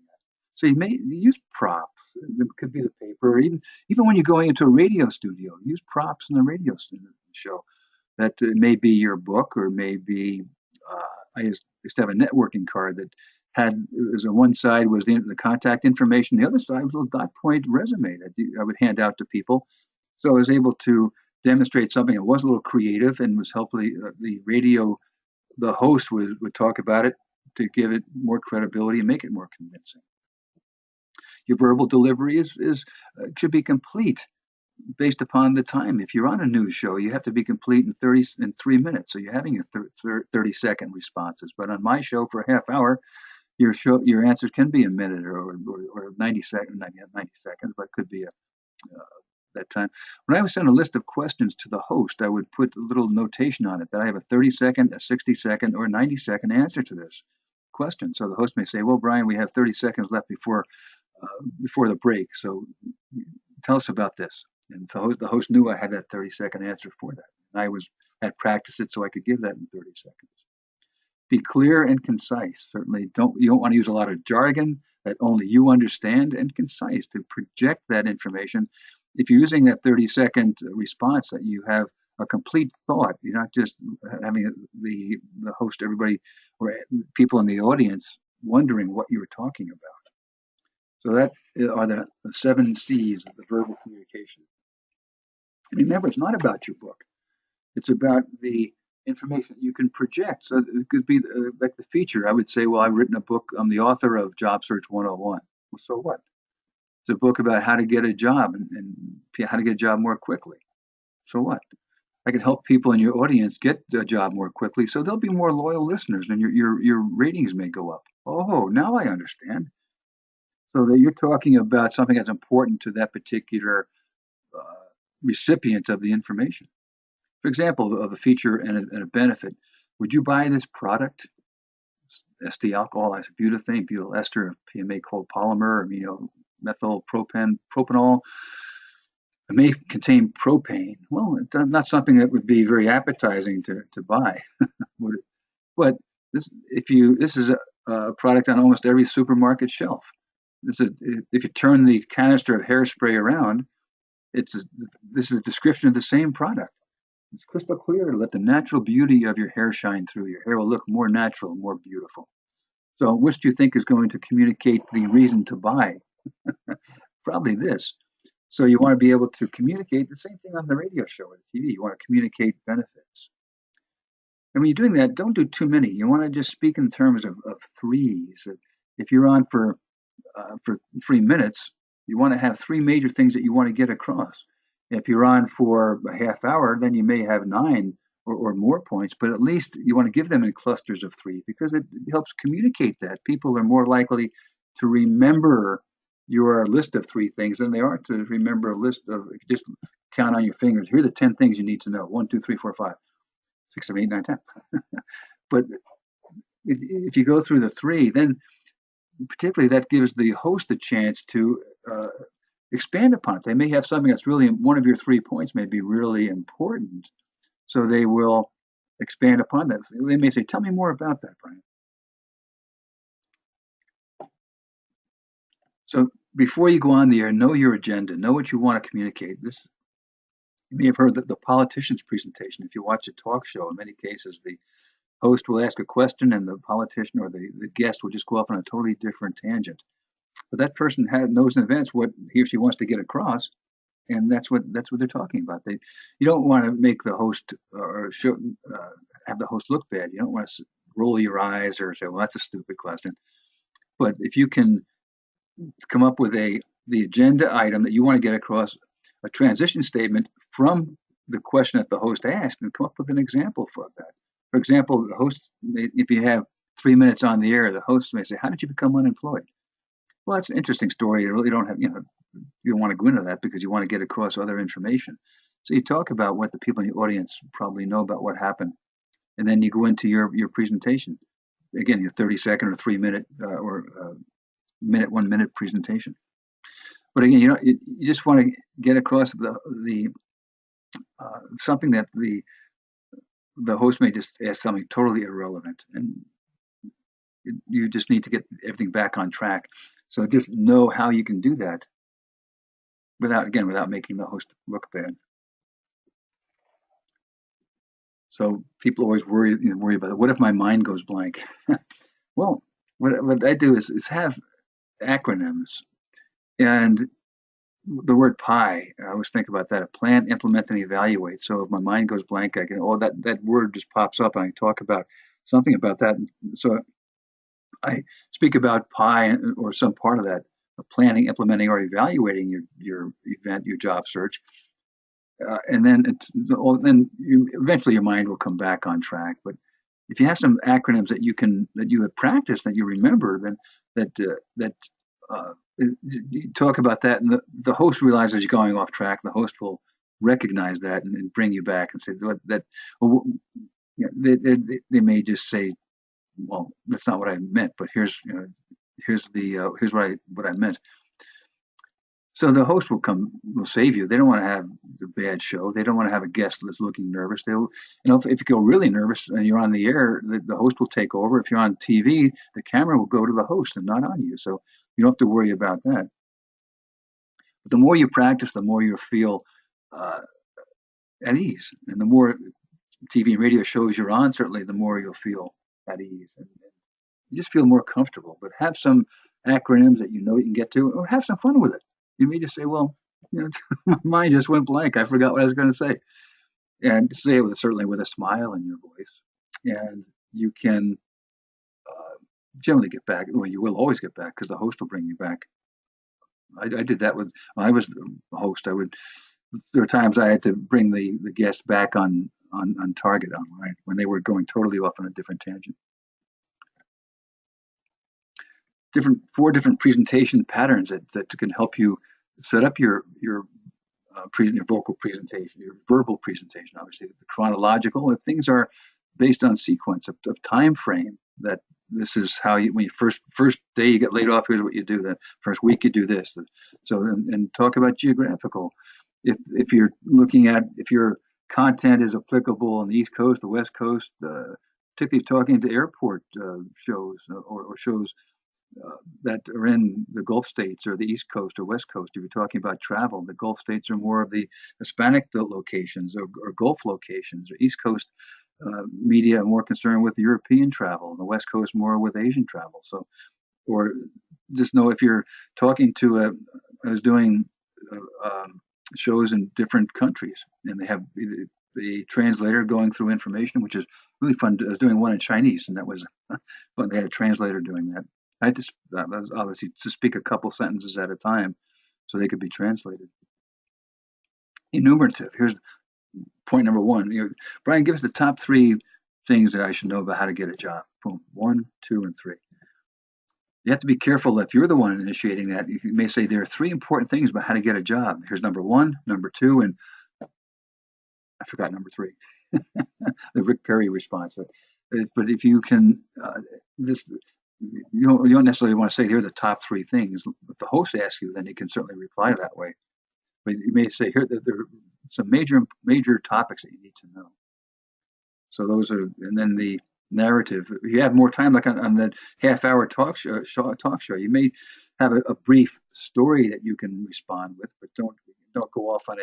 S1: So you use props. It could be the paper, or even when you're going into a radio studio, use props in the radio show. That may be your book, or maybe I used to have a networking card that had as on one side was the contact information, the other side was a little dot point resume that I would hand out to people. So I was able to demonstrate something that was a little creative and was hopefully the radio the host would talk about it to give it more credibility and make it more convincing. Your verbal delivery is should be complete based upon the time. If you're on a news show, you have to be complete in 3 minutes. So you're having your 30-second responses. But on my show for a half hour, your answers can be a minute or 90 seconds, not 90 seconds, but it could be that time. When I would send a list of questions to the host, I would put a little notation on it that I have a 30-second, a 60-second, or 90-second answer to this question. So the host may say, "Well, Brian, we have 30 seconds left before the break. So tell us about this." And so the host knew I had that 30-second answer for that. And had practiced it so I could give that in 30 seconds. Be clear and concise. Certainly you don't want to use a lot of jargon that only you understand, and concise to project that information. If you're using that 30-second response, that you have a complete thought. You're not just having the host, everybody, or people in the audience wondering what you were talking about. So that are the 7 C's of the verbal communication. And remember, it's not about your book. It's about the information you can project. So it could be like the feature. I would say, well, I've written a book. I'm the author of Job Search 101. Well, so what? It's a book about how to get a job and how to get a job more quickly. So what? I can help people in your audience get a job more quickly, so they'll be more loyal listeners, and your ratings may go up. Oh, now I understand. So that you're talking about something that's important to that particular uh, recipient of the information. For example, of a feature and a benefit. Would you buy this product? SD alcohol, isobutane, butyl ester, PMA copolymer, methyl propanol. It may contain propane. Well, it's not something that would be very appetizing to buy. But this is a product on almost every supermarket shelf. If you turn the canister of hairspray around, this is a description of the same product. It's crystal clear to let the natural beauty of your hair shine through. Your hair will look more natural, more beautiful. So which do you think is going to communicate the reason to buy? Probably this. So you want to be able to communicate the same thing on the radio show or the TV. You want to communicate benefits. And when you're doing that, don't do too many. You want to just speak in terms of threes. If you're on for 3 minutes, you want to have three major things that you want to get across. If you're on for a half hour, then you may have nine or more points, but at least you want to give them in clusters of three because it helps communicate that. People are more likely to remember your list of three things than they are to remember a list of, if you just count on your fingers, here are the 10 things you need to know. 1, 2, 3, 4, 5, 6, 7, 8, 9, 10. But if you go through the three, then particularly that gives the host a chance to expand upon it. They may have something that's really, one of your 3 points may be really important. So they will expand upon that. They may say, tell me more about that, Brian. So before you go on the air, know your agenda, know what you want to communicate. This, you may have heard the politician's presentation. If you watch a talk show, in many cases, the host will ask a question and the politician or the guest will just go off on a totally different tangent. But that person knows in advance what he or she wants to get across, and that's what they're talking about. You don't want to make the host or show, have the host look bad. You don't want to roll your eyes or say, "Well, that's a stupid question." But if you can come up with the agenda item that you want to get across, a transition statement from the question that the host asked, and come up with an example for that. For example, the host, if you have 3 minutes on the air, the host may say, "How did you become unemployed?" Well, that's an interesting story. You really don't have, you don't want to go into that because you want to get across other information. So you talk about what the people in the audience probably know about what happened, and then you go into your presentation. Again, your 30-second or 3 minute or minute 1 minute presentation. But again, you just want to get across the something that the host may just ask something totally irrelevant, and you just need to get everything back on track. So just know how you can do that without making the host look bad. So people always worry about it. What if my mind goes blank? Well, what I do is have acronyms, and the word PI. I always think about that: plan, implement, and evaluate. So if my mind goes blank, I can that word just pops up, and I talk about something about that. So I speak about PI or some part of that: planning, implementing, or evaluating your event, your job search. And then eventually your mind will come back on track. But if you have some acronyms that you have practiced that you remember, then that you talk about that, and the host realizes you're going off track. The host will recognize that and bring you back and say that. Well, yeah, they may just say, "Well, that's not what I meant," but here's what I meant. So the host will save you. They don't want to have the bad show. They don't want to have a guest that's looking nervous. If you go really nervous and you're on the air, the host will take over. If you're on TV, the camera will go to the host and not on you. So you don't have to worry about that. But the more you practice, the more you feel at ease. And the more TV and radio shows you're on, certainly the more you'll feel at ease. And you just feel more comfortable. But have some acronyms that you know you can get to, or have some fun with it. You may just say, well, my mind just went blank. I forgot what I was going to say. And say it certainly with a smile in your voice. And you can generally get back. Well, you will always get back because the host will bring you back. I did that when I was a host. There were times I had to bring the guest back on target online when they were going totally off on a different tangent. Four different presentation patterns that can help you set up your vocal presentation, your verbal presentation. Obviously, the chronological. If things are based on sequence of time frame, that this is how when you first day you get laid off, here's what you do. The first week you do this. So and talk about geographical. If you're looking at if your content is applicable on the East Coast, the West Coast, particularly talking to airport shows or shows that are in the Gulf states or the East Coast or West Coast. If you're talking about travel, the Gulf states are more of the Hispanic locations or Gulf locations, or East Coast media are more concerned with European travel, and the West Coast more with Asian travel. So, or just know if you're talking to I was doing shows in different countries, and they have the translator going through information, which is really fun. I was doing one in Chinese, and that was fun. They had a translator doing that. I had to that was obviously to speak a couple sentences at a time, so they could be translated. Enumerative. Here's point number one. Brian, give us the top three things that I should know about how to get a job. Boom. One, two, and three. You have to be careful if you're the one initiating that. You may say there are three important things about how to get a job. Here's number one, number two, and I forgot number three. The Rick Perry response. But if you can, this you don't necessarily want to say here are the top three things. If the host asks you, then you can certainly reply that way. But you may say here that there are some major topics that you need to know. So those are, and then the narrative. If you have more time, like on the half-hour talk show, you may have a brief story that you can respond with, but don't go off on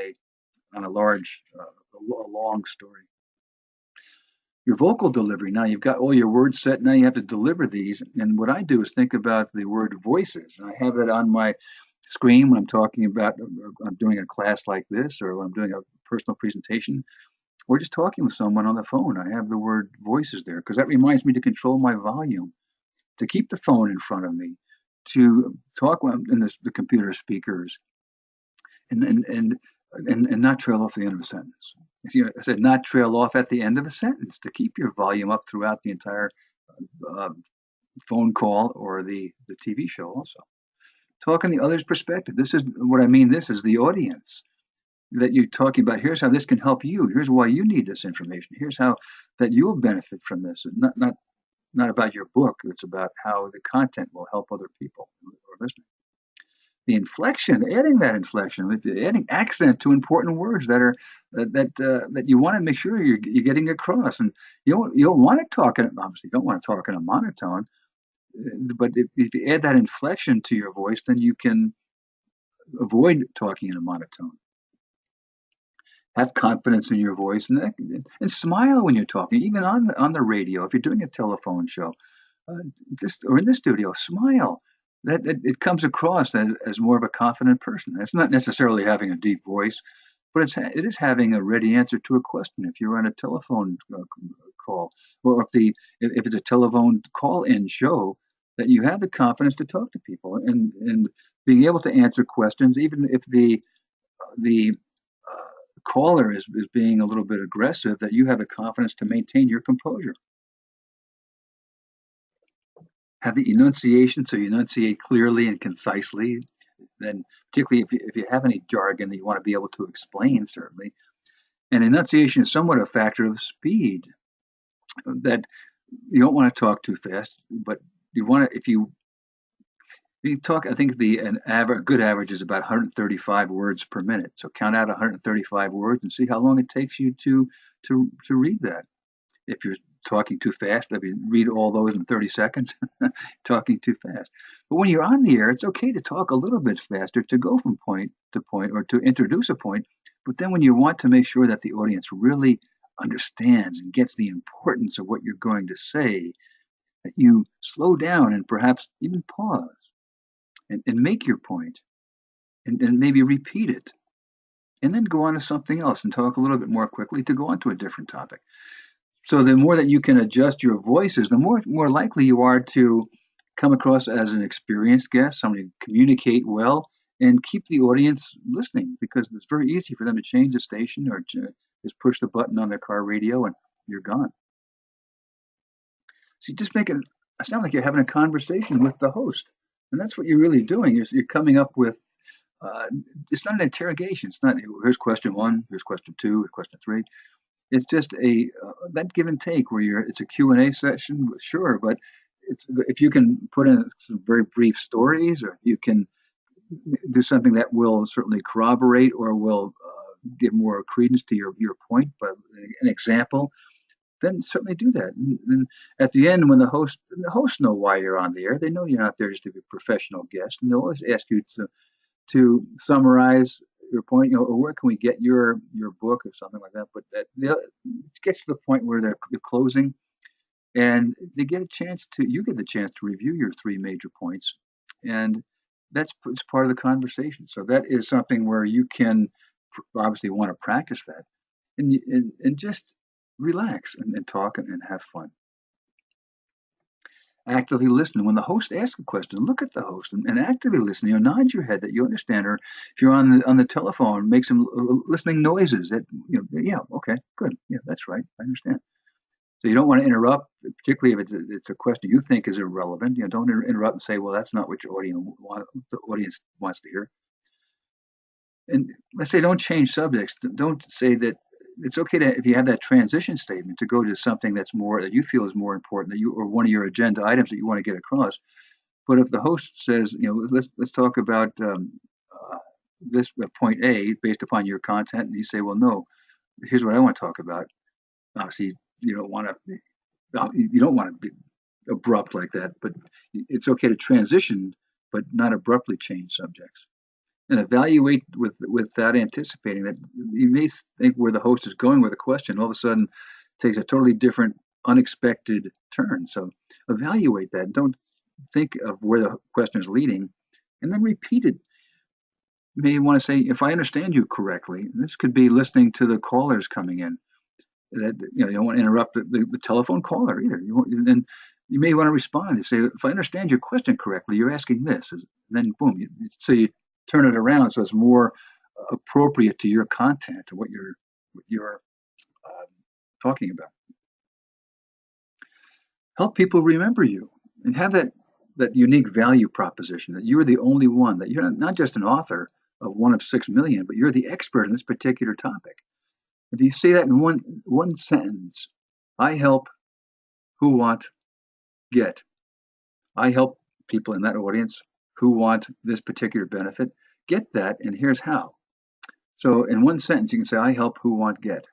S1: a large, a long story. Your vocal delivery. Now you've got all your words set. Now you have to deliver these. And what I do is think about the word voices. And I have that on my screen when I'm talking about, I'm doing a class like this, or when I'm doing a personal presentation, or just talking with someone on the phone. I have the word voices there because that reminds me to control my volume, to keep the phone in front of me, to talk in the computer speakers, and not trail off the end of a sentence. I said not trail off at the end of a sentence, to keep your volume up throughout the entire phone call or the TV show also. Talk on the other's perspective. This is what I mean. This is the audience that you're talking about. Here's how this can help you. Here's why you need this information. Here's how that you'll benefit from this. Not about your book. It's about how the content will help other people who are listening. The inflection, adding that inflection, adding accent to important words that you want to make sure you're getting across. And you don't want to talk in, obviously you don't want to talk in a monotone, but if you add that inflection to your voice, then you can avoid talking in a monotone. Have confidence in your voice, and smile when you're talking, even on the radio. If you're doing a telephone show, or in the studio, smile. That it comes across as more of a confident person. It's not necessarily having a deep voice, but it is having a ready answer to a question. If you're on a telephone call, or if it's a telephone call-in show, that you have the confidence to talk to people and being able to answer questions, even if the caller is being a little bit aggressive, that you have the confidence to maintain your composure. Have the enunciation, so you enunciate clearly and concisely. Then, particularly if you have any jargon that you want to be able to explain, certainly. And enunciation is somewhat a factor of speed. That you don't want to talk too fast, but you want to, if you talk, I think a good average is about 135 words per minute. So count out 135 words and see how long it takes you to read that. If you're talking too fast, let me read all those in 30 seconds. Talking too fast. But when you're on the air, it's okay to talk a little bit faster, to go from point to point, or to introduce a point. But then when you want to make sure that the audience really understands and gets the importance of what you're going to say, that you slow down and perhaps even pause and make your point, and maybe repeat it, and then go on to something else and talk a little bit more quickly to go on to a different topic. So the more that you can adjust your voices, the more likely you are to come across as an experienced guest, somebody who communicate well and keep the audience listening, because it's very easy for them to change the station or just push the button on their car radio and you're gone. So you just make it sound like you're having a conversation with the host. And that's what you're really doing. You're coming up with, it's not an interrogation. It's not, here's question one, here's question two, here's question three. It's just that give and take where it's a Q&A session, sure, but if you can put in some very brief stories, or you can do something that will certainly corroborate or will give more credence to your point, but an example, then certainly do that. And at the end, when the hosts know why you're on the air, they know you're not there just to be a professional guest, and they'll always ask you to summarize your point, or where can we get your book or something like that. But it gets to the point where they're closing, and you get the chance to review your three major points, and it's part of the conversation. So that is something where you can obviously want to practice that. and just relax and talk and have fun. Actively listen. When the host asks a question, look at the host and actively listen. Nod your head that you understand, or if you're on the telephone, make some listening noises. That yeah, okay, good, yeah, that's right, I understand. So you don't want to interrupt, particularly if it's a question you think is irrelevant. Don't interrupt and say, "Well, that's not what the audience wants to hear." And let's say don't change subjects. Don't say that it's okay to if you have that transition statement to go to something that's more that you feel is more important that you or one of your agenda items that you want to get across. But if the host says, let's talk about this point A based upon your content, and you say, well, no, here's what I want to talk about. Obviously, you don't want to be abrupt like that, but it's okay to transition, but not abruptly change subjects and evaluate with that anticipating that you may think where the host is going with a question all of a sudden takes a totally different unexpected turn. So evaluate that. Don't think of where the question is leading and then repeat it. You may want to say, if I understand you correctly, this could be listening to the callers coming in. That you don't want to interrupt the telephone caller either. And you may want to respond and say, if I understand your question correctly, you're asking this. And then boom, so you turn it around so it's more appropriate to your content, to what you're talking about. Help people remember you and have that unique value proposition that you're the only one, that you're not just an author of one of 6 million, but you're the expert in this particular topic. If you say that in one sentence, I help who want get. I help people in that audience who want this particular benefit get that, and here's how. So in one sentence, you can say, I help who want get.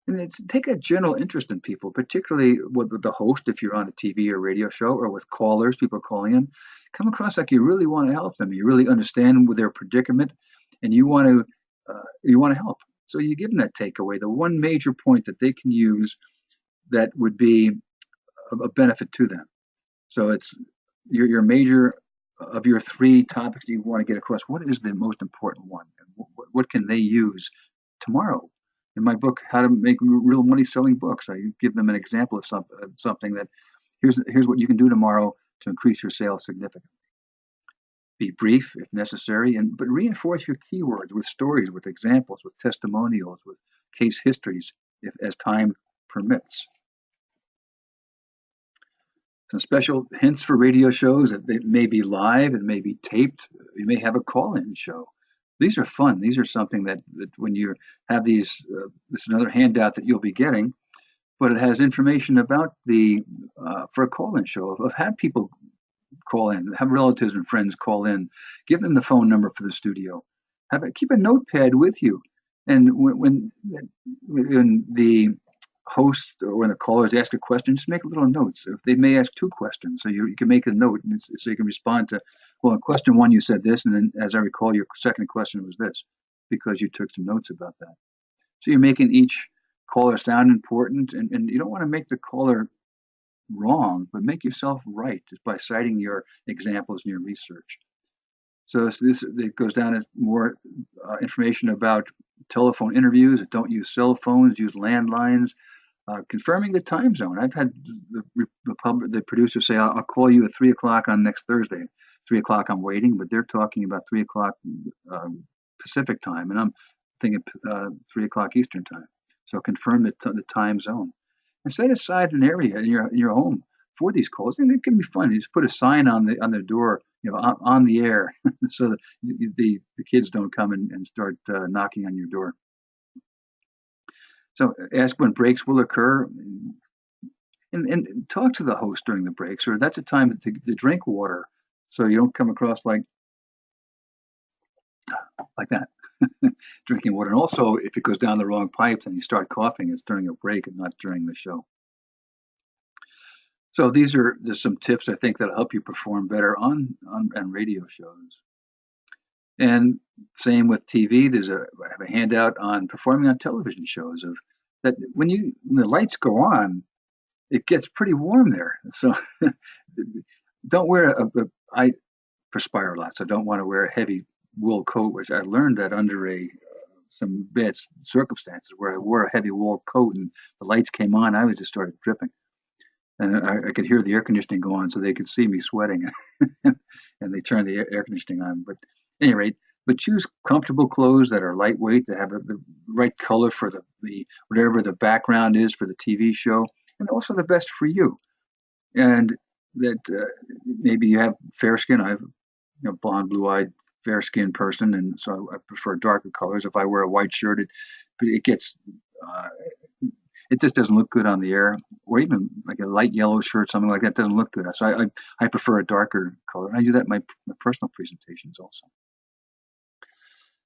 S1: And it's take a general interest in people, particularly with the host, if you're on a TV or radio show, or with callers, people calling in. Come across like you really want to help them. You really understand their predicament, and you want to help. So you give them that takeaway, the one major point that they can use that would be a benefit to them. So it's your major of your three topics that you want to get across. What is the most important one? And what can they use tomorrow? In my book, How to Make Real Money Selling Books, I give them an example of something that here's what you can do tomorrow to increase your sales significantly. Be brief if necessary, but reinforce your keywords with stories, with examples, with testimonials, with case histories, if as time permits. Some special hints for radio shows. It may be live, it may be taped. You may have a call-in show. These are fun. These are something that when you have these, this is another handout that you'll be getting, but it has information about for a call-in show of have people call in, have relatives and friends call in, give them the phone number for the studio, keep a notepad with you, and when the host or when the callers ask a question, just make little notes. If they may ask two questions, so you can make a note, and so you can respond to, well, in question one you said this, and then as I recall, your second question was this, because you took some notes about that. So you're making each caller sound important, and you don't want to make the caller wrong, but make yourself right just by citing your examples and your research. So it goes down to more information about telephone interviews. Don't use cell phones, use landlines. Confirming the time zone. I've had the producer say, I'll call you at 3 o'clock on next Thursday. 3 o'clock, I'm waiting, but they're talking about 3 o'clock Pacific time, and I'm thinking 3 o'clock Eastern time. So confirm the time zone. And set aside an area in your home for these calls, and it can be fun. You just put a sign on the door, on the air, so that the kids don't come and start knocking on your door. So ask when breaks will occur, and talk to the host during the breaks, or that's a time to drink water, so you don't come across like that, drinking water. And also, if it goes down the wrong pipes and you start coughing, it's during a break and not during the show. So these are just some tips I think that'll help you perform better on radio shows. And same with TV. I have a handout on performing on television shows of that when the lights go on, it gets pretty warm there. So don't wear I perspire a lot, so don't want to wear a heavy wool coat, which I learned that under a some bad circumstances where I wore a heavy wool coat and the lights came on, I was just started dripping. And I could hear the air conditioning go on, so they could see me sweating, and they turned the air conditioning on. But at any rate, but choose comfortable clothes that are lightweight, that have the right color for the whatever the background is for the TV show, and also the best for you. And that maybe you have fair skin. I have blonde, blue-eyed, fair-skinned person, and so I prefer darker colors. If I wear a white shirt, it gets uh, it just doesn't look good on the air, or even like a light yellow shirt, something like that doesn't look good. So I prefer a darker color. And I do that in my personal presentations also.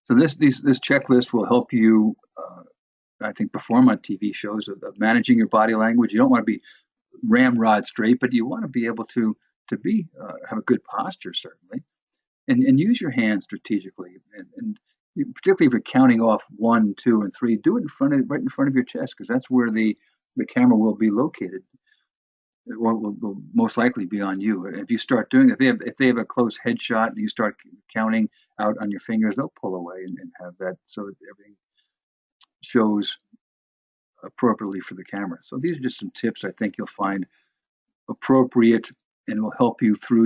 S1: So this checklist will help you, I think, perform on TV shows of managing your body language. You don't want to be ramrod straight, but you want to be able to be have a good posture certainly, and use your hands strategically, and particularly if you're counting off 1, 2, and 3, do it right in front of your chest, because that's where the camera will be located, or will most likely be on you. If you start doing it, if they have a close headshot and you start counting out on your fingers, they'll pull away and have that so that everything shows appropriately for the camera. So these are just some tips I think you'll find appropriate and will help you through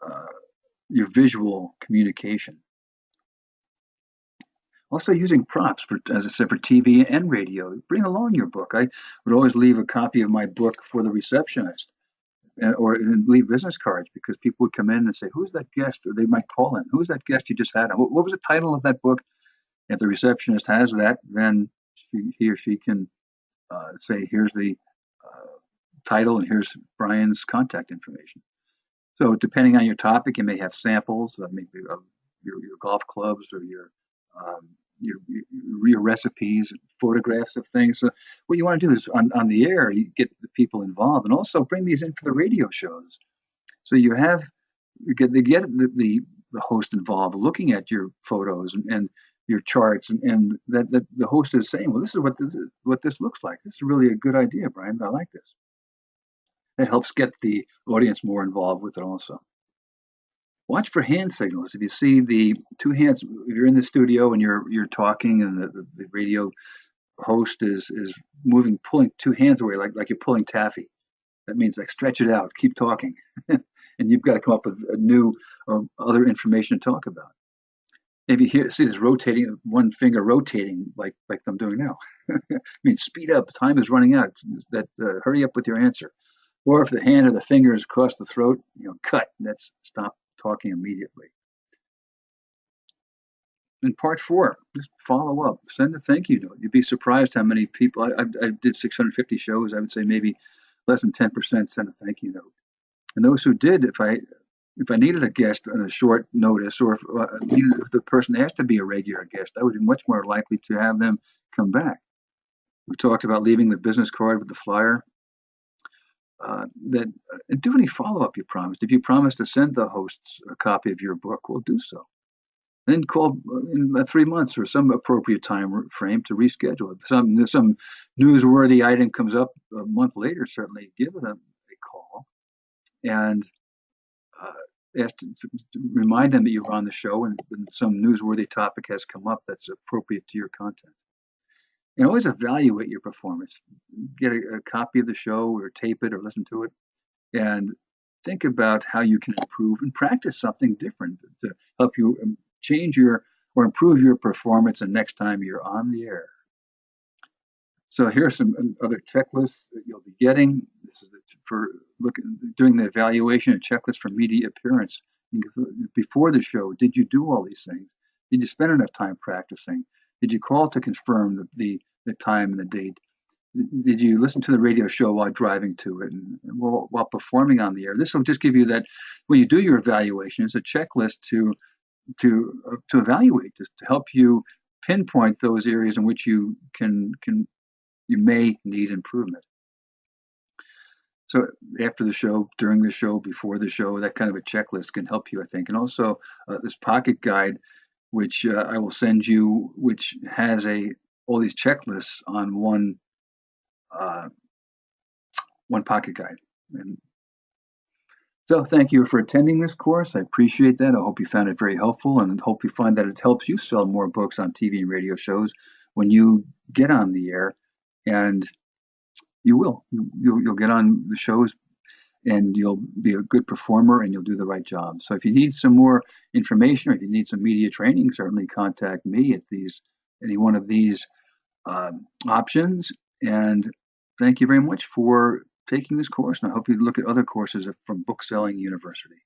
S1: uh, your visual communication. Also using props for, as I said, for TV and radio. Bring along your book. I would always leave a copy of my book for the receptionist, or leave business cards, because people would come in and say, "Who's that guest?" Or they might call in, "Who's that guest you just had? What was the title of that book?" If the receptionist has that, then he or she can say, "Here's the uh, title, and here's Brian's contact information." So depending on your topic, you may have samples of maybe of your golf clubs, or um, your recipes, photographs of things. So what you want to do is on the air, you get the people involved, and also bring these in for the radio shows. So you get the host involved, looking at your photos and your charts, and that the host is saying, "Well, this is what this looks like. This is really a good idea, Brian. I like this." That helps get the audience more involved with it also. Watch for hand signals. If you see the two hands, if you're in the studio and you're talking, and the radio host is moving, pulling two hands away, like you're pulling taffy. That means like stretch it out, keep talking, and you've got to come up with a new or other information to talk about. If you see this rotating, one finger rotating like I'm doing now, I mean speed up. Time is running out. That hurry up with your answer. Or if the hand or the finger is across the throat, cut. That's stop talking immediately. In part 4, just follow up. Send a thank you note. You'd be surprised how many people. I did 650 shows. I would say maybe less than 10% sent a thank you note. And those who did, if I needed a guest on a short notice, or if the person asked to be a regular guest, I would be much more likely to have them come back. We talked about leaving the business card with the flyer. That do any follow-up you promised. If you promised to send the hosts a copy of your book, well, do so. Then call in 3 months or some appropriate time frame to reschedule. If some newsworthy item comes up a month later, certainly give them a call and ask to remind them that you were on the show, and some newsworthy topic has come up that's appropriate to your content. And always evaluate your performance. Get a copy of the show, or tape it, or listen to it, and think about how you can improve and practice something different to help you change or improve your performance the next time you're on the air. So here are some other checklists that you'll be getting. This is for doing the evaluation and checklist for media appearance. Before the show, did you do all these things? Did you spend enough time practicing? Did you call to confirm the time and the date? Did you listen to the radio show while driving to it, and while performing on the air? This will just give you that when you do your evaluation, it's a checklist to evaluate, just to help you pinpoint those areas in which you may need improvement. So after the show, during the show, before the show, that kind of a checklist can help you, I think. And also this pocket guide, which I will send you, which has all these checklists on one pocket guide. And So thank you for attending this course. I appreciate that. I hope you found it very helpful and hope you find that it helps you sell more books on TV and radio shows when you get on the air. And you will. You'll get on the shows and you'll be a good performer and you'll do the right job. So if you need some more information or if you need some media training, certainly contact me at any one of these options. And thank you very much for taking this course. And I hope you look at other courses from Bookselling University.